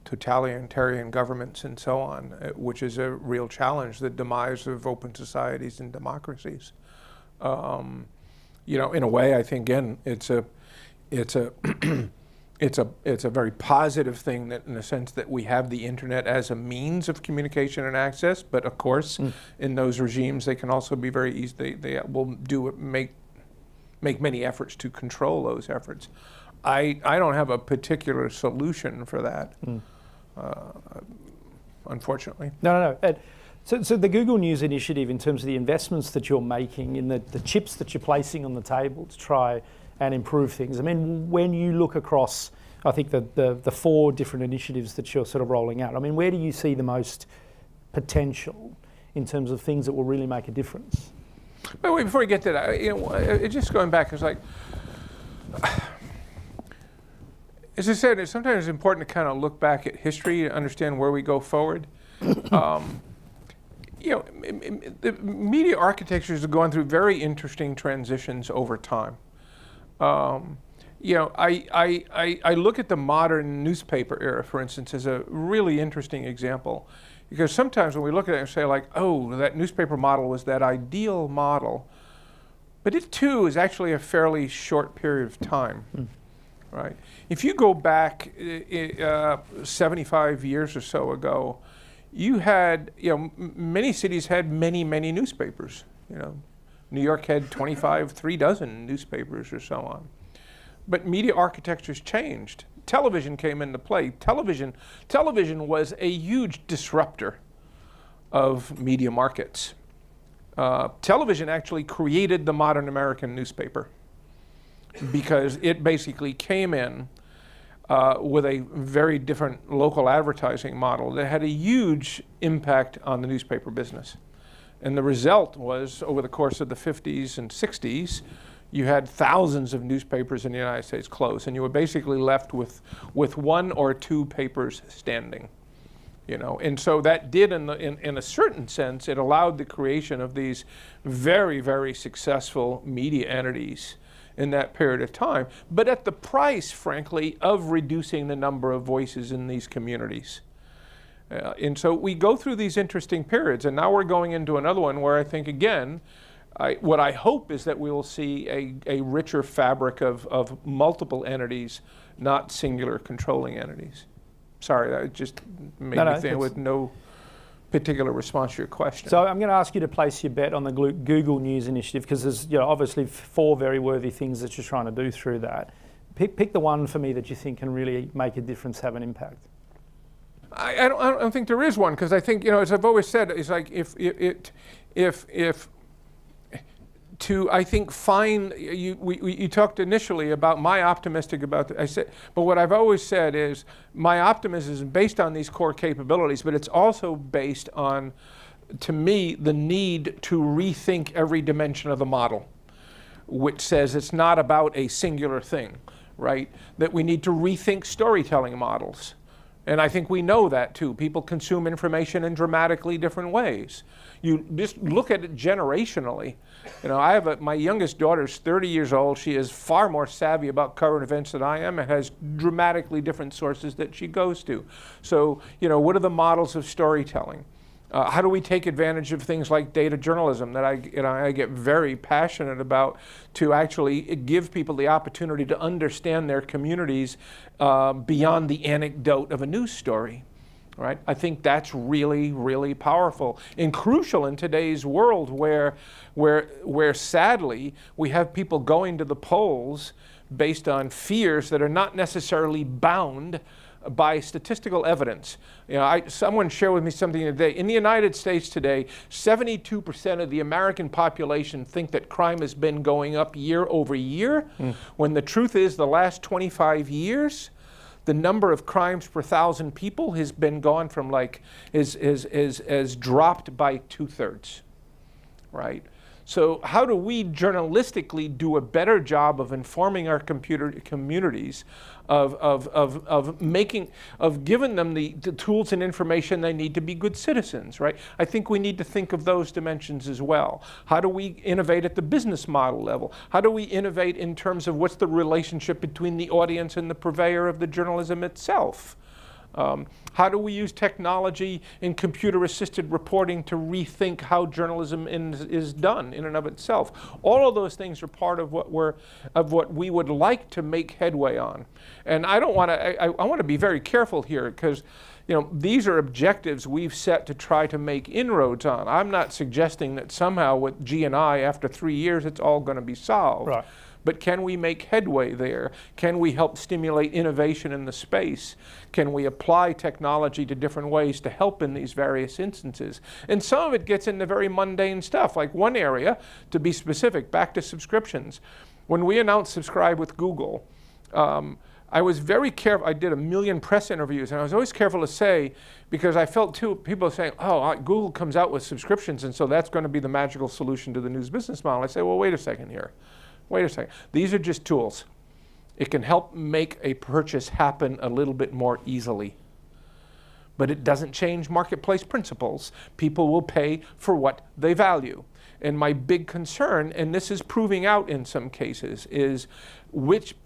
totalitarian governments and so on, which is a real challenge, the demise of open societies and democracies. In a way, I think, again, it's a it's a very positive thing, that in the sense that we have the internet as a means of communication and access. But of course, in those regimes, they can also be very easy. They will make many efforts to control those efforts. I don't have a particular solution for that, unfortunately. No. So the Google News initiative, in terms of the investments that you're making, in the chips that you're placing on the table to try and improve things. I mean, when you look across, I think the 4 different initiatives that you're sort of rolling out, I mean, where do you see the most potential in terms of things that will really make a difference? But wait, before we get to that, just going back, it's like, as I said, sometimes it's important to kind of look back at history to understand where we go forward. The media architectures have gone through very interesting transitions over time. I look at the modern newspaper era, for instance, as a really interesting example, because sometimes when we look at it and say, like, oh, that newspaper model was that ideal model, but it too is actually a fairly short period of time, right? If you go back 75 years or so ago, you had, many cities had many newspapers. New York had 3 dozen newspapers or so on. But media architectures changed. Television came into play. Television was a huge disruptor of media markets. Television actually created the modern American newspaper, because it basically came in with a very different local advertising model that had a huge impact on the newspaper business. And the result was, over the course of the 50s and 60s, you had thousands of newspapers in the United States close, and you were basically left with 1 or 2 papers standing. And so that did, in a certain sense, it allowed the creation of these very successful media entities in that period of time, but at the price, frankly, of reducing the number of voices in these communities. And so we go through these interesting periods, and now we're going into another one where I think, again, what I hope is that we will see a richer fabric of multiple entities, not singular controlling entities. Sorry, that just made me think with no particular response to your question. So I'm going to ask you to place your bet on the Google News initiative, because there's obviously 4 very worthy things that you're trying to do through that. Pick the one for me that you think can really make a difference, have an impact. I don't think there is one, because I think, as I've always said, it's like you talked initially about my optimistic about, but what I've always said is my optimism is based on these core capabilities, but it's also based on, to me, the need to rethink every dimension of the model, which says it's not about a singular thing, right? That we need to rethink storytelling models. And I think we know that too. People consume information in dramatically different ways. You just look at it generationally. I have my youngest daughter's 30 years old. She is far more savvy about current events than I am, and has dramatically different sources that she goes to. So, what are the models of storytelling? How do we take advantage of things like data journalism that I get very passionate about, to actually give people the opportunity to understand their communities beyond the anecdote of a news story, right? I think that's really powerful and crucial in today's world, where sadly we have people going to the polls based on fears that are not necessarily bound by statistical evidence. Someone shared with me something today. In the United States today, 72% of the American population think that crime has been going up year over year, when the truth is, the last 25 years, the number of crimes per 1,000 people has been gone from has dropped by 2/3, right? So how do we journalistically do a better job of informing our communities, of giving them the tools and information they need to be good citizens, right? I think we need to think of those dimensions as well. How do we innovate at the business model level? How do we innovate in terms of what's the relationship between the audience and the purveyor of the journalism itself? How do we use technology and computer-assisted reporting to rethink how journalism is done in and of itself? All of those things are part of what we would like to make headway on. And I don't want to. I want to be very careful here, because these are objectives we've set to try to make inroads on. I'm not suggesting that somehow with G&I after 3 years it's all going to be solved. Right. But can we make headway there? Can we help stimulate innovation in the space? Can we apply technology to different ways to help in these various instances? And some of it gets into very mundane stuff, like one area, to be specific, back to subscriptions. When we announced Subscribe with Google, I was very careful. I did 1 million press interviews, and I was always careful to say, because I felt too, people saying, oh, Google comes out with subscriptions, and so that's going to be the magical solution to the news business model. I say, well, wait a second here. Wait a second. These are just tools. It can help make a purchase happen a little bit more easily. But it doesn't change marketplace principles. People will pay for what they value. And my big concern, and this is proving out in some cases, is which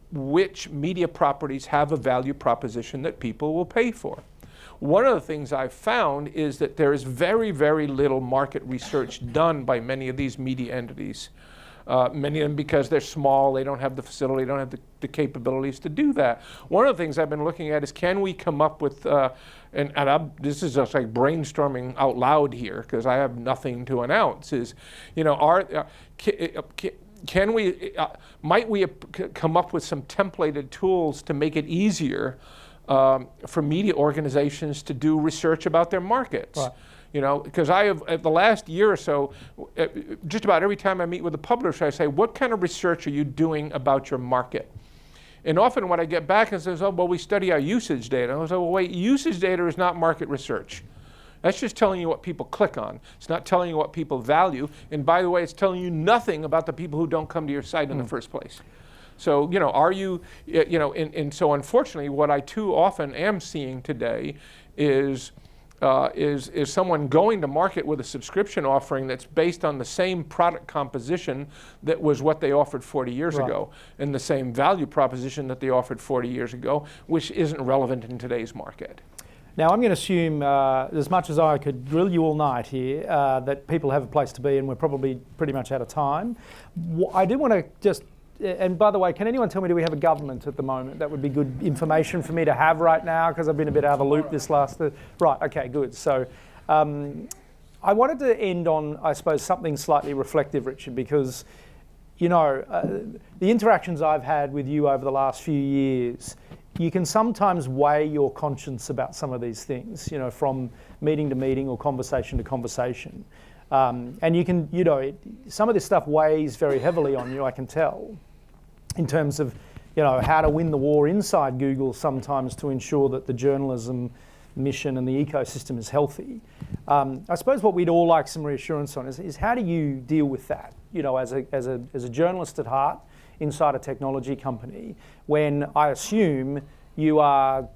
media properties have a value proposition that people will pay for. One of the things I've found is that there is very, very little market research done by many of these media entities. Many of them because they're small, they don't have the facility, they don't have the capabilities to do that. One of the things I've been looking at is, can we come up with, this is just like brainstorming out loud here, because I have nothing to announce, is, might we come up with some templated tools to make it easier for media organizations to do research about their markets? Right. Because I have, the last year or so, just about every time I meet with a publisher, I say, what kind of research are you doing about your market? And often what I get back and says, oh, well, we study our usage data. And I say, well, wait, usage data is not market research. That's just telling you what people click on. It's not telling you what people value. And by the way, it's telling you nothing about the people who don't come to your site in the first place. So, are you, and so unfortunately, what I too often am seeing today is someone going to market with a subscription offering that's based on the same product composition that was what they offered 40 years ago, and the same value proposition that they offered 40 years ago, which isn't relevant in today's market. Now, I'm going to assume, as much as I could drill you all night here, that people have a place to be, and we're probably pretty much out of time. I do want to just, and by the way, can anyone tell me, do we have a government at the moment? That would be good information for me to have right now, because I've been a bit out of the loop this last... Right, okay, good. So I wanted to end on, I suppose, something slightly reflective, Richard, because, the interactions I've had with you over the last few years, you can sometimes weigh your conscience about some of these things, from meeting to meeting or conversation to conversation. And you can, some of this stuff weighs very heavily on you, I can tell, in terms of, how to win the war inside Google sometimes to ensure that the journalism mission and the ecosystem is healthy. I suppose what we'd all like some reassurance on is how do you deal with that, as a journalist at heart inside a technology company, when I assume you are,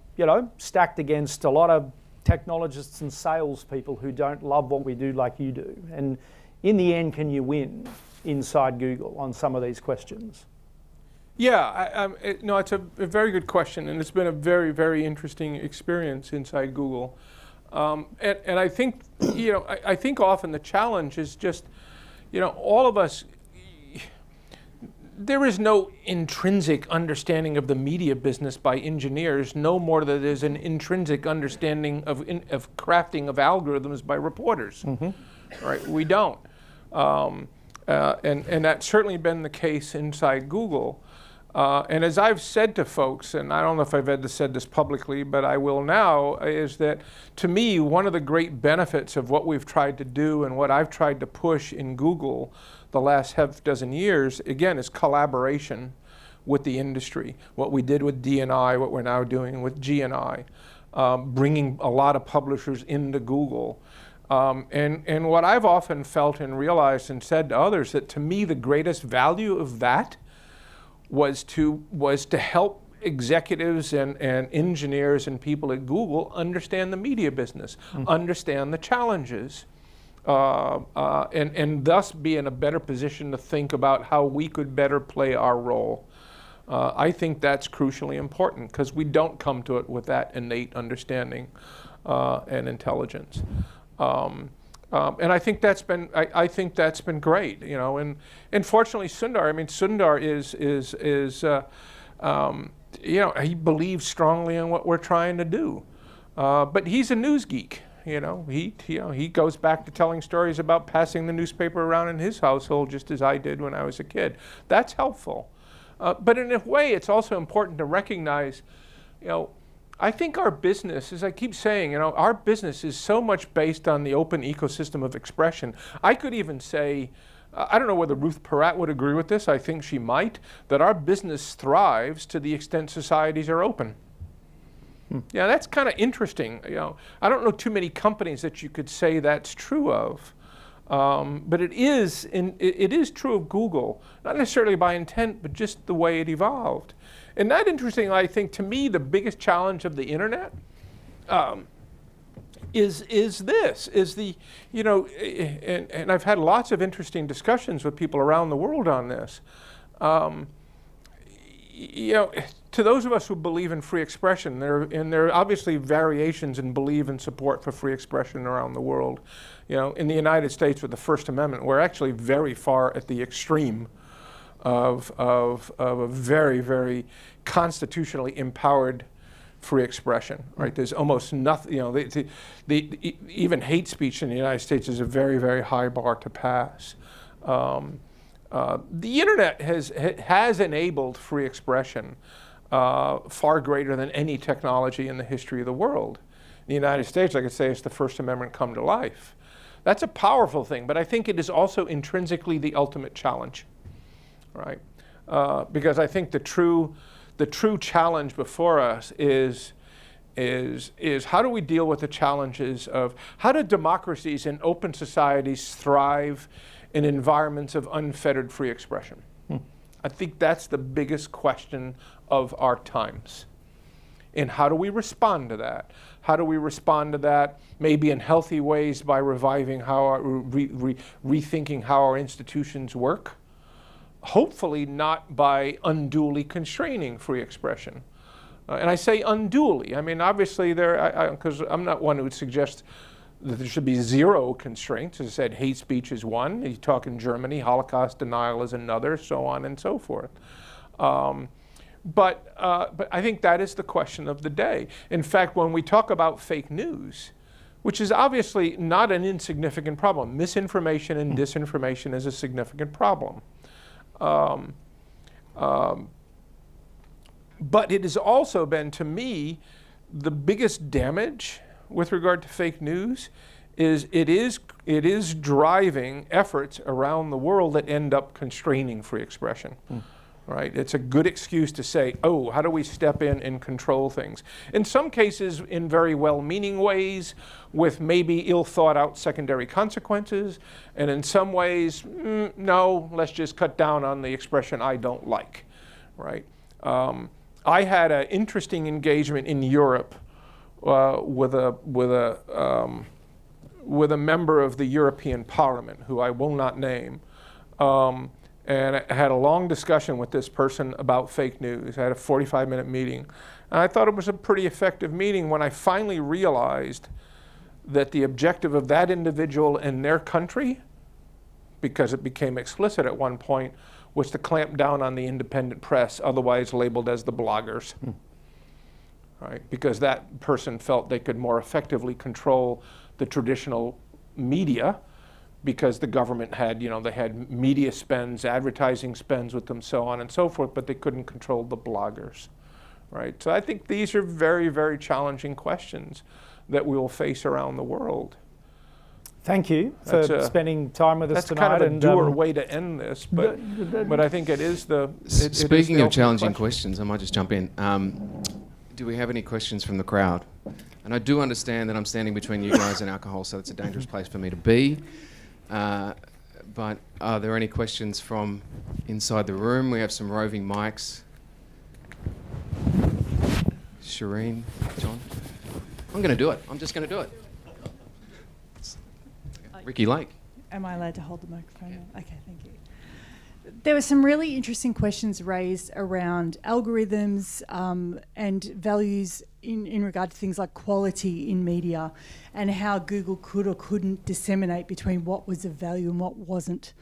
stacked against a lot of technologists and salespeople who don't love what we do like you do. And in the end, can you win inside Google on some of these questions? Yeah, it's a very good question, and it's been a very, very interesting experience inside Google. And I think, I think often the challenge is just, all of us, there is no intrinsic understanding of the media business by engineers, no more than there's an intrinsic understanding of crafting of algorithms by reporters. Right? We don't. And that's certainly been the case inside Google. And as I've said to folks, and I don't know if I've ever said this publicly, but I will now, is that to me, one of the great benefits of what we've tried to do and what I've tried to push in Google the last half dozen years, again, is collaboration with the industry. What we did with D&I, what we're now doing with G&I, bringing a lot of publishers into Google. And what I've often felt and realized and said to others, that to me the greatest value of that was to help executives and engineers and people at Google understand the media business, understand the challenges, and thus be in a better position to think about how we could better play our role. I think that's crucially important because we don't come to it with that innate understanding and intelligence. And I think that's been great, you know. And fortunately, Sundar is you know, he believes strongly in what we're trying to do, but he's a news geek. You know, he goes back to telling stories about passing the newspaper around in his household just as I did when I was a kid. That's helpful. But in a way, it's also important to recognize, you know, I think our business, as I keep saying, you know, our business is so much based on the open ecosystem of expression. I could even say, I don't know whether Ruth Porat would agree with this, I think she might, that our business thrives to the extent societies are open. Yeah, that's kind of interesting. You know, I don't know too many companies that you could say that's true of, but it is true of Google, not necessarily by intent, but just the way it evolved. And that interesting, I think, to me, the biggest challenge of the internet is the, you know, and I've had lots of interesting discussions with people around the world on this. You know, to those of us who believe in free expression, there are obviously variations in belief and support for free expression around the world. You know, in the United States with the First Amendment, we're actually very far at the extreme of a very, very constitutionally empowered free expression, right? There's almost nothing, you know, even hate speech in the United States is a very, very high bar to pass. The internet has enabled free expression far greater than any technology in the history of the world. In the United States, like I say, it's the First Amendment come to life. That's a powerful thing, but I think it is also intrinsically the ultimate challenge, right? Because I think the true challenge before us is how do we deal with the challenges of how do democracies and open societies thrive in environments of unfettered free expression? I think that's the biggest question of our times. And how do we respond to that? How do we respond to that maybe in healthy ways by reviving rethinking how our institutions work? Hopefully not by unduly constraining free expression. And I say unduly. I mean, obviously because I'm not one who would suggest that there should be zero constraints. As I said, hate speech is one. You talk in Germany, Holocaust denial is another, so on and so forth. But I think that is the question of the day. In fact, when we talk about fake news, which is obviously not an insignificant problem, misinformation and disinformation is a significant problem. But it has also been, to me, the biggest damage with regard to fake news is it is driving efforts around the world that end up constraining free expression. Right? It's a good excuse to say, oh, how do we step in and control things? In some cases, in very well-meaning ways, with maybe ill-thought-out secondary consequences, and in some ways, no, let's just cut down on the expression I don't like, right? I had an interesting engagement in Europe with a member of the European Parliament, who I will not name. And I had a long discussion with this person about fake news. I had a 45-minute meeting. And I thought it was a pretty effective meeting when I finally realized that the objective of that individual and their country, because it became explicit at one point, was to clamp down on the independent press, otherwise labeled as the bloggers. Right? Because that person felt they could more effectively control the traditional media, because the government had, you know, they had media spends, advertising spends with them, so on and so forth, but they couldn't control the bloggers, right? So I think these are very, very challenging questions that we will face around the world. Thank you for spending time with us tonight. That's kind of a dour way to end this, but I think it is the... Speaking of challenging questions, I might just jump in. Do we have any questions from the crowd? And I do understand that I'm standing between you guys and alcohol, so it's a dangerous place for me to be. But are there any questions from inside the room? We have some roving mics. Shireen, John? I'm going to do it. I'm just going to do it. Ricky Lake. Am I allowed to hold the microphone? Yeah. Okay, thank you. There were some really interesting questions raised around algorithms and values in regard to things like quality in media and how Google could or couldn't disseminate between what was of value and what wasn't.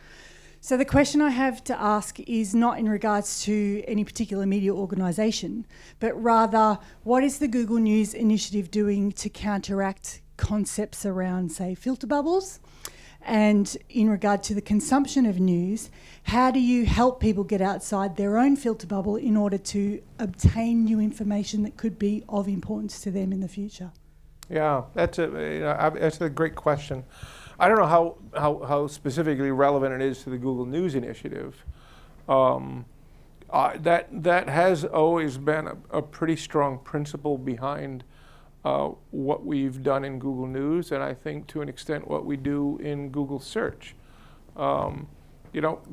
So the question I have to ask is not in regards to any particular media organisation, but rather what is the Google News initiative doing to counteract concepts around, say, filter bubbles? And in regard to the consumption of news, how do you help people get outside their own filter bubble in order to obtain new information that could be of importance to them in the future? Yeah, that's a great question. I don't know how specifically relevant it is to the Google News initiative. That has always been a pretty strong principle behind what we've done in Google News, and I think to an extent what we do in Google Search.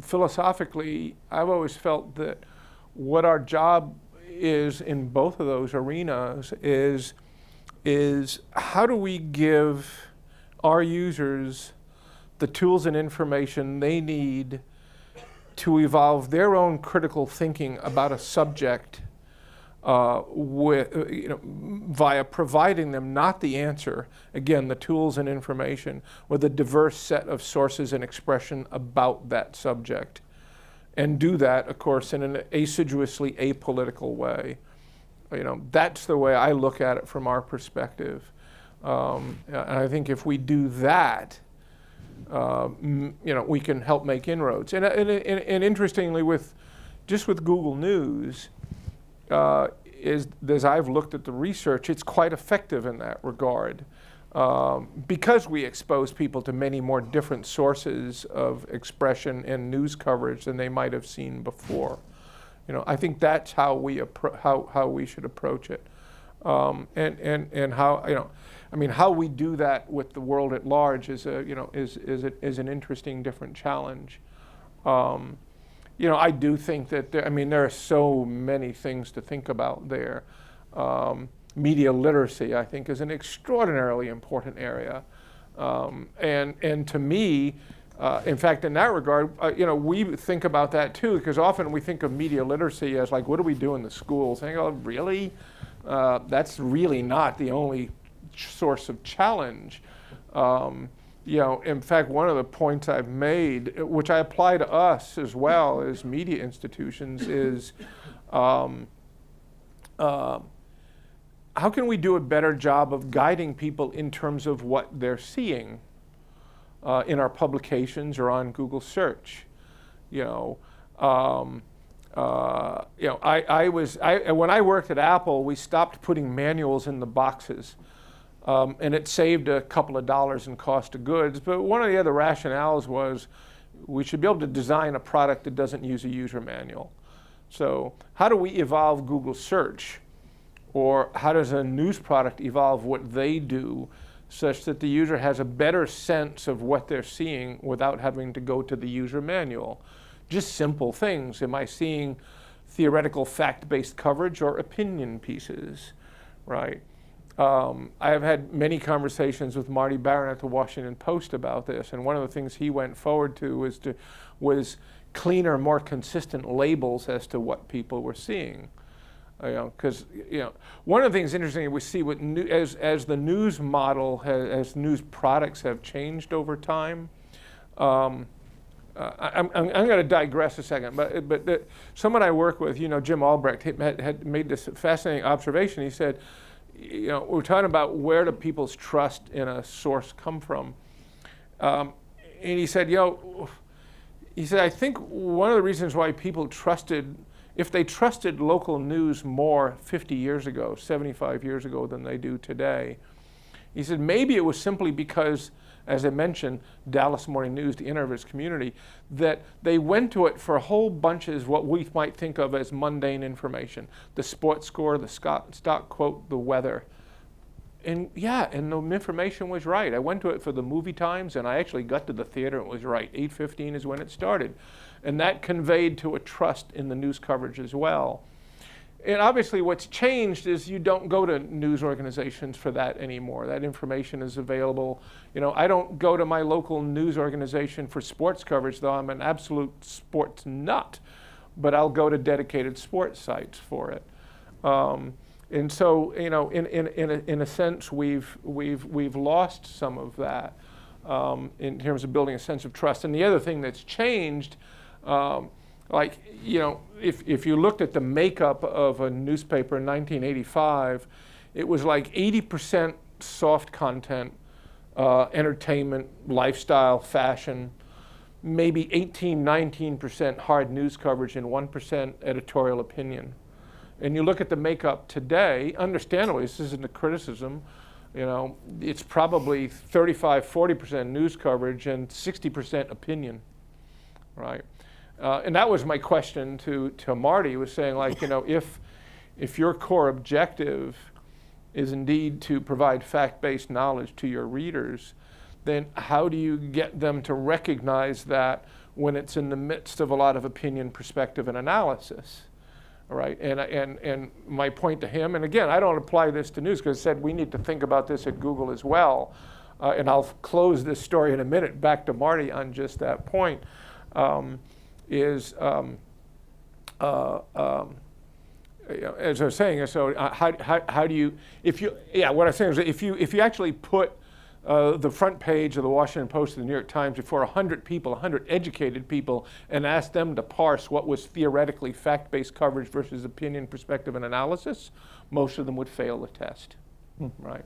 Philosophically, I've always felt that what our job is in both of those arenas is how do we give our users the tools and information they need to evolve their own critical thinking about a subject via providing them not the answer, again, the tools and information, with a diverse set of sources and expression about that subject. And do that, of course, in an assiduously apolitical way. That's the way I look at it from our perspective. And I think if we do that, we can help make inroads. And interestingly, with Google News, as I've looked at the research, it's quite effective in that regard. Because we expose people to many more different sources of expression and news coverage than they might have seen before. I think that's how we should approach it. And how we do that with the world at large is an interesting, different challenge. I do think that there are so many things to think about there. Media literacy, I think, is an extraordinarily important area. And to me, in fact, in that regard, we think about that too, because often we think of media literacy as like, what do we do in the schools? And I go, really? That's really not the only source of challenge. In fact, one of the points I've made, which I apply to us as well as media institutions, is how can we do a better job of guiding people in terms of what they're seeing in our publications or on Google Search? When I worked at Apple, we stopped putting manuals in the boxes. And it saved a couple of dollars in cost of goods. But one of the other rationales was we should be able to design a product that doesn't use a user manual. So how do we evolve Google Search? Or how does a news product evolve what they do such that the user has a better sense of what they're seeing without having to go to the user manual? Just simple things. Am I seeing theoretical fact-based coverage or opinion pieces, right? I have had many conversations with Marty Barron at the Washington Post about this, and one of the things he went forward to was cleaner, more consistent labels as to what people were seeing. Because one of the things interesting we see as the news model as news products have changed over time. I'm going to digress a second, but someone I work with, Jim Albrecht, had made this fascinating observation. He said, we're talking about where do people's trust in a source come from, and he said, I think one of the reasons why people if they trusted local news more 50 years ago, 75 years ago than they do today, he said maybe it was simply because, as I mentioned, Dallas Morning News, the interest community, that they went to it for a whole bunch of what we might think of as mundane information. The sports score, the stock quote, the weather. And the information was right. I went to it for the movie times, and I actually got to the theater and it was right. 8:15 is when it started. And that conveyed to a trust in the news coverage as well. And obviously what's changed is you don't go to news organizations for that anymore. That information is available. You know, I don't go to my local news organization for sports coverage, though I'm an absolute sports nut, but I'll go to dedicated sports sites for it. And so, you know, in a sense, we've lost some of that in terms of building a sense of trust. And the other thing that's changed, like, you know, if you looked at the makeup of a newspaper in 1985, it was like 80% soft content, entertainment, lifestyle, fashion, maybe 19% hard news coverage, and 1% editorial opinion. And you look at the makeup today, understandably, this isn't a criticism, you know, it's probably 35–40% news coverage and 60% opinion, right? And that was my question to Marty, was saying, like, you know, if your core objective is indeed to provide fact-based knowledge to your readers, then how do you get them to recognize that when it's in the midst of a lot of opinion, perspective, and analysis? All right, and my point to him, and again, I don't apply this to news, because I said we need to think about this at Google as well, and I'll close this story in a minute, back to Marty on just that point, as I was saying, so how do you, what I'm saying is, if you actually put the front page of the Washington Post or the New York Times before 100 people, 100 educated people, and ask them to parse what was theoretically fact-based coverage versus opinion, perspective, and analysis, most of them would fail the test, right?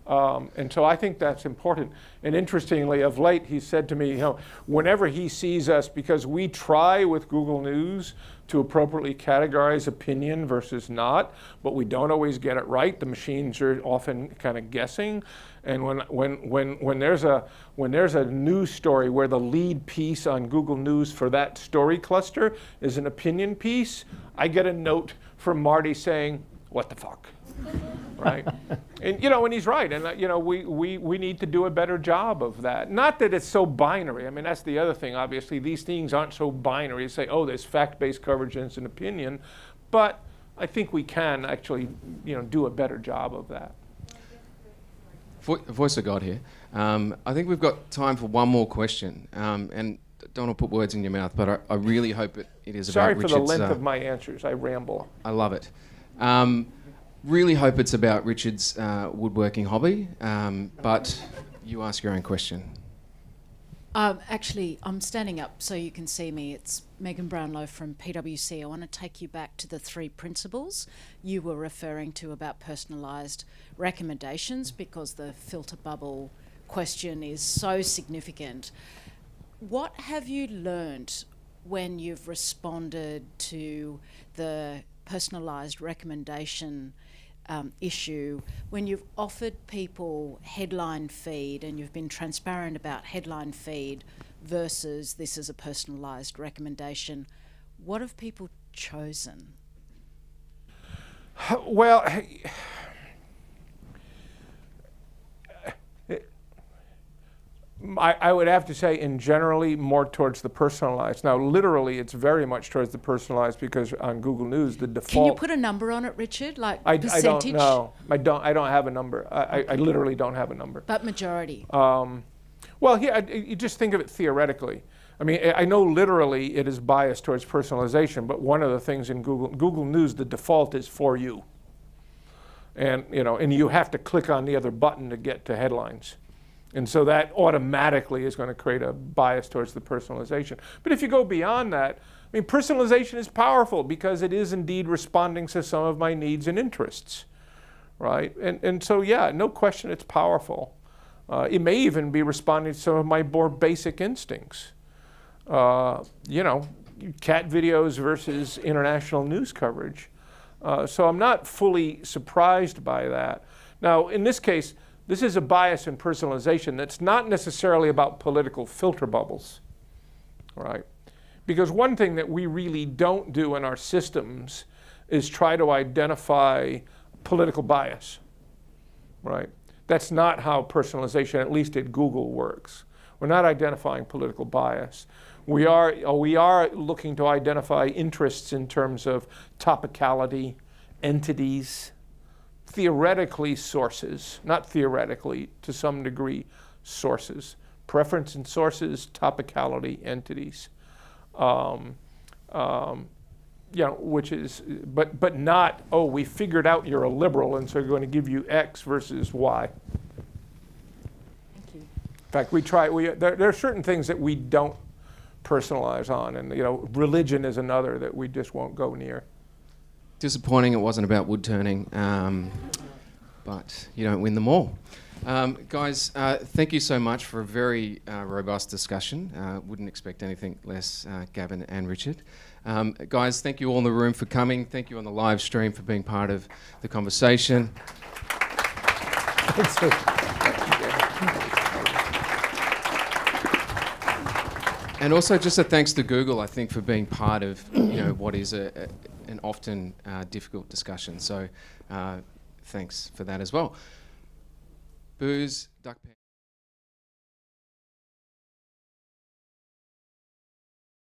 And so I think that's important. And interestingly, of late, he said to me, you know, whenever he sees us, because we try with Google News to appropriately categorize opinion versus not, but we don't always get it right. The machines are often kind of guessing. And when there's a news story where the lead piece on Google News for that story cluster is an opinion piece, I get a note from Marty saying, "What the fuck?" Right? And you know, and he's right. And you know, we need to do a better job of that. Not that it's so binary. I mean, that's the other thing. Obviously, these things aren't so binary. You say, oh, there's fact-based coverage and it's an opinion, but I think we can actually, you know, do a better job of that. Voice of God here. I think we've got time for one more question. And don't want to put words in your mouth, but I really hope it is Sorry about Richard's... Sorry for the length of my answers. I ramble. I love it. Really hope it's about Richard's woodworking hobby, but you ask your own question. Actually, I'm standing up so you can see me. It's Megan Brownlow from PwC. I want to take you back to the 3 principles you were referring to about personalised recommendations, because the filter bubble question is so significant. What have you learnt when you've responded to the personalised recommendation issue, when you've offered people headline feed and you've been transparent about headline feed versus this is a personalised recommendation? What have people chosen? Well, I would have to say, in generally, more towards the personalized. Now, literally, it's very much towards the personalized, because on Google News, the default... Can you put a number on it, Richard? Like percentage? I don't know. I don't have a number. I literally don't have a number. But majority? Well, here, you just think of it theoretically. I mean, I know literally it is biased towards personalization, but one of the things in Google News, the default is for you. And, you know, and you have to click on the other button to get to headlines. And so that automatically is going to create a bias towards the personalization. But if you go beyond that, I mean, personalization is powerful because it is indeed responding to some of my needs and interests, right? And so, yeah, no question it's powerful. It may even be responding to some of my more basic instincts. You know, cat videos versus international news coverage. So I'm not fully surprised by that. Now, in this case, this is a bias in personalization that's not necessarily about political filter bubbles, right? Because one thing that we really don't do in our systems is try to identify political bias, right? That's not how personalization, at least at Google, works. We're not identifying political bias. We are looking to identify interests in terms of topicality, entities, theoretically sources, not theoretically, to some degree, sources. Preference in sources, topicality, entities. You know, which is, but not, oh, we figured out you're a liberal and so we're going to give you X versus Y. Thank you. In fact, there are certain things that we don't personalize on, and you know, religion is another that we just won't go near. Disappointing it wasn't about wood turning, but you don't win them all. Guys, thank you so much for a very robust discussion. Wouldn't expect anything less, Gavin and Richard. Guys, thank you all in the room for coming. Thank you on the live stream for being part of the conversation. Thanks, And also just a thanks to Google, I think, for being part of what is an often difficult discussion. So thanks for that as well. Booze, duck pen.